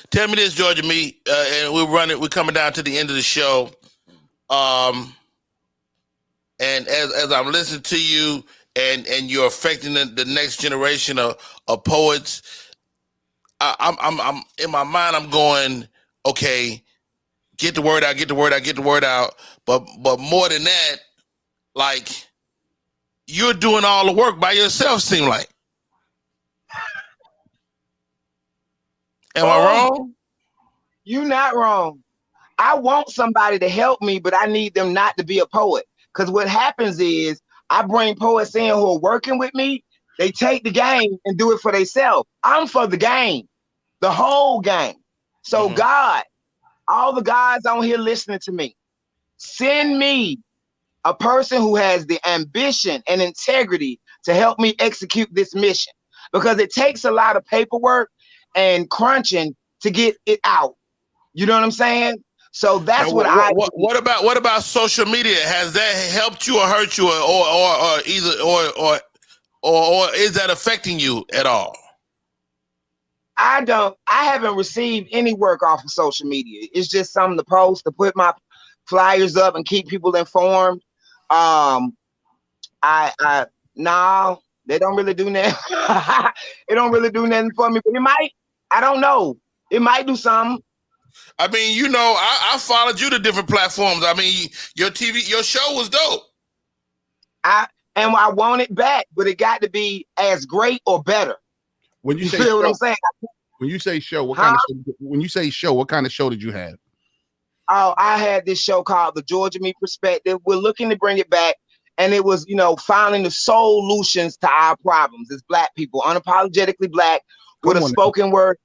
Tell me this, George and me, and we're coming down to the end of the show. And as I'm listening to you and you're affecting the next generation of poets, I'm in my mind, I'm going, okay, get the word out. But more than that, like, you're doing all the work by yourself, seem like. Am I wrong? You're not wrong. I want somebody to help me, but I need them not to be a poet. Because what happens is I bring poets in who are working with me. They take the game and do it for themselves. I'm for the game, the whole game. So God, all the guys on here listening to me, send me a person who has the ambition and integrity to help me execute this mission, because it takes a lot of paperwork and crunching to get it out. You know what I'm saying? So that's now, what about social media? Has that helped you or hurt you, or is that affecting you at all? I haven't received any work off of social media. It's just something to post, to put my flyers up and keep people informed. No, they don't really do that. It don't really do nothing for me, but it might. I don't know. It might do something. I mean, you know, I followed you to different platforms. I mean, your show was dope. I want it back, but it got to be as great or better. When you say feel what I'm saying? When you say show, what kind of show did you have? Oh, I had this show called The Georgia Me Perspective. We're looking to bring it back. And it was, finding the solutions to our problems as Black people, unapologetically Black, with a spoken word.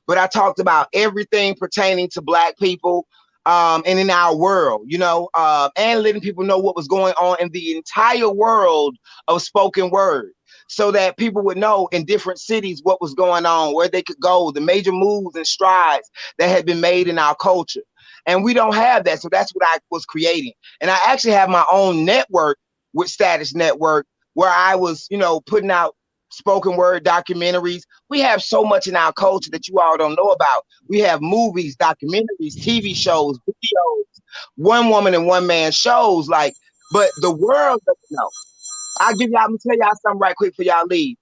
But I talked about everything pertaining to Black people and in our world, and letting people know what was going on in the entire world of spoken word, so that people would know in different cities what was going on, where they could go, the major moves and strides that had been made in our culture. And we don't have that. So that's what I was creating. And I actually have my own network with Status Network, where I was, putting out spoken word documentaries. We have so much in our culture that you all don't know about. We have movies, documentaries, TV shows, videos, one woman and one man shows, but the world doesn't know. I'm gonna tell y'all something right quick for y'all leave.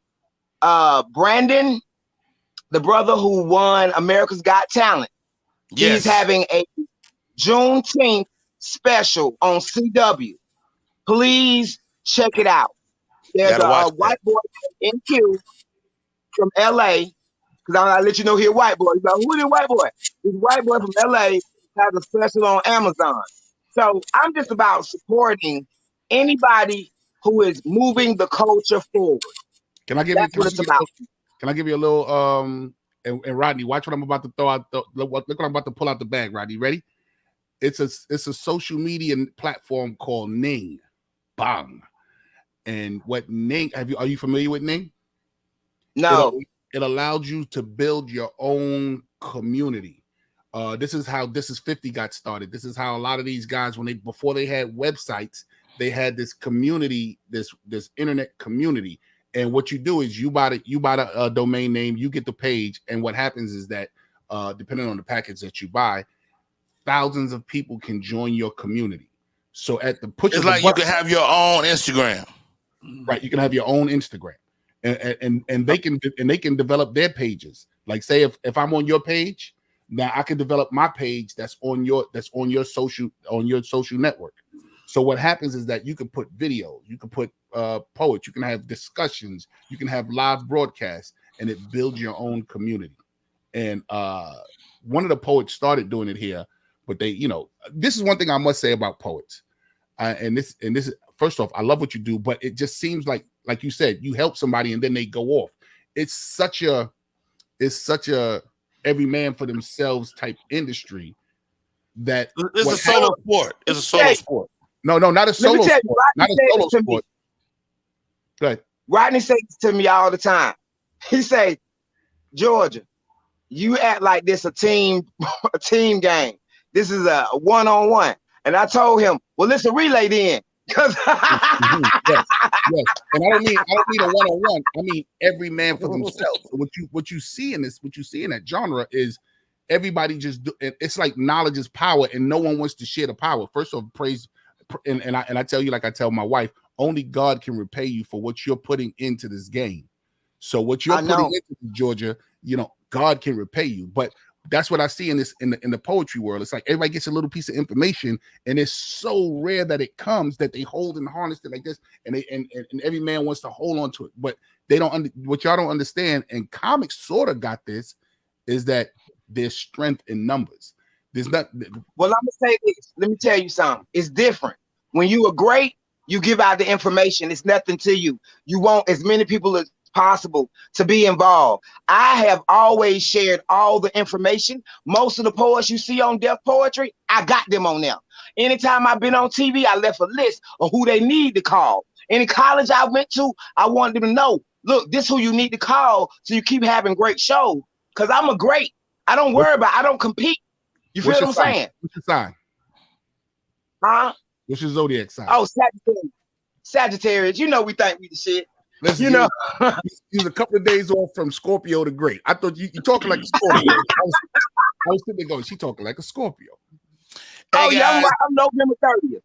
Brandon, the brother who won America's Got Talent, he's having a Juneteenth special on CW. Please check it out. There's a white boy in Q from LA, because I'll let you know here, white boy. He's like, who is this white boy? This white boy from LA has a special on Amazon. So I'm just about supporting anybody who is moving the culture forward. Can I give you a little and Rodney, watch what I'm about to throw out. Look what I'm about to pull out the bag, Rodney. Ready? It's a social media platform called Ning. bang. And what Ning, are you familiar with Ning? No. It allowed you to build your own community. This is how This Is 50 got started. This is how a lot of these guys, before they had websites, they had this community, this internet community. And what you do is you buy a domain name, you get the page, and what happens is that depending on the package that you buy, thousands of people can join your community. So at the push, it's like you can have your own Instagram, right? You can have your own Instagram, and they can develop their pages. Like say if I'm on your page, now I can develop my page that's on your social network. So what happens is that you can put videos, you can put poets, you can have discussions, you can have live broadcasts, and it builds your own community. And one of the poets started doing it here, but this is one thing I must say about poets. And this first off, I love what you do, but it just seems like you said, you help somebody and then they go off. It's such a every man for themselves type industry that it's a solo sport. It's a solo sport. No, not a solo sport. Not a solo sport. Go ahead. Rodney says to me all the time. He say, Georgia, you act like this a team game. This is a one-on-one. And I told him, well, it's a relay then. Yes. And I don't mean a one-on-one. I mean every man for themselves. What you see in that genre is everybody it's like knowledge is power, and no one wants to share the power. First off, praise. And I tell you, like I tell my wife, only God can repay you for what you're putting into this game. So what you're putting into Georgia, God can repay you. But that's what I see in the poetry world. It's like everybody gets a little piece of information, and it's so rare that it comes that they hold and harness it like this, and every man wants to hold on to it. But they don't. What y'all don't understand, and comics sort of got this, is that there's strength in numbers. There's not. Well, I'm gonna say this. Let me tell you something. It's different. When you are great, you give out the information. It's nothing to you. You want as many people as possible to be involved. I have always shared all the information. Most of the poets you see on Deaf Poetry, I got them on there. Anytime I've been on TV, I left a list of who they need to call. Any college I went to, I wanted them to know, look, this is who you need to call so you keep having great shows. Because I'm a great. I don't worry about, I don't compete. You feel what I'm saying? What's your sign? Huh? What's your zodiac sign? Oh, Sagittarius. We think we the shit. Listen, he's a couple of days off from Scorpio to great. I thought you talking like a Scorpio. I was sitting there going, she talking like a Scorpio. Hey, yeah, I'm November 30th.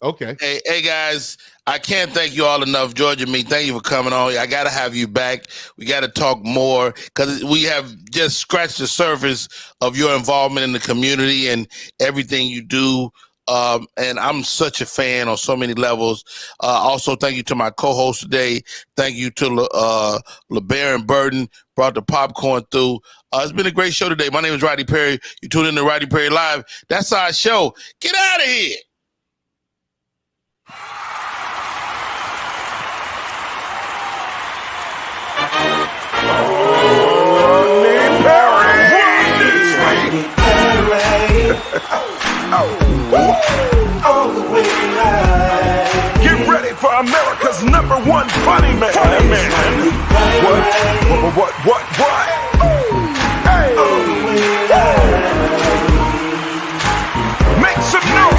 Okay. Hey guys, I can't thank you all enough. Georgia, thank you for coming on. I got to have you back. We got to talk more because we have just scratched the surface of your involvement in the community and everything you do. And I'm such a fan on so many levels. Also, thank you to my co-host today. Thank you to LeBaron Burton, brought the popcorn through. It's been a great show today. My name is Rodney Perry. You tuned in to Rodney Perry Live. That's our show. Get out of here. Get ready for America's #1 funny man. What? Hey. Make some noise.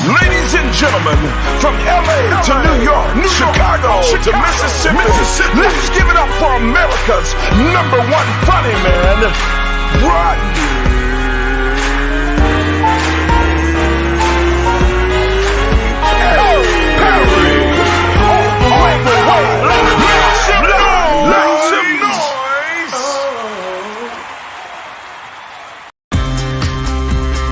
Ladies and gentlemen, from LA to New York, Chicago to Mississippi, let's give it up for America's #1 funny man, Rodney.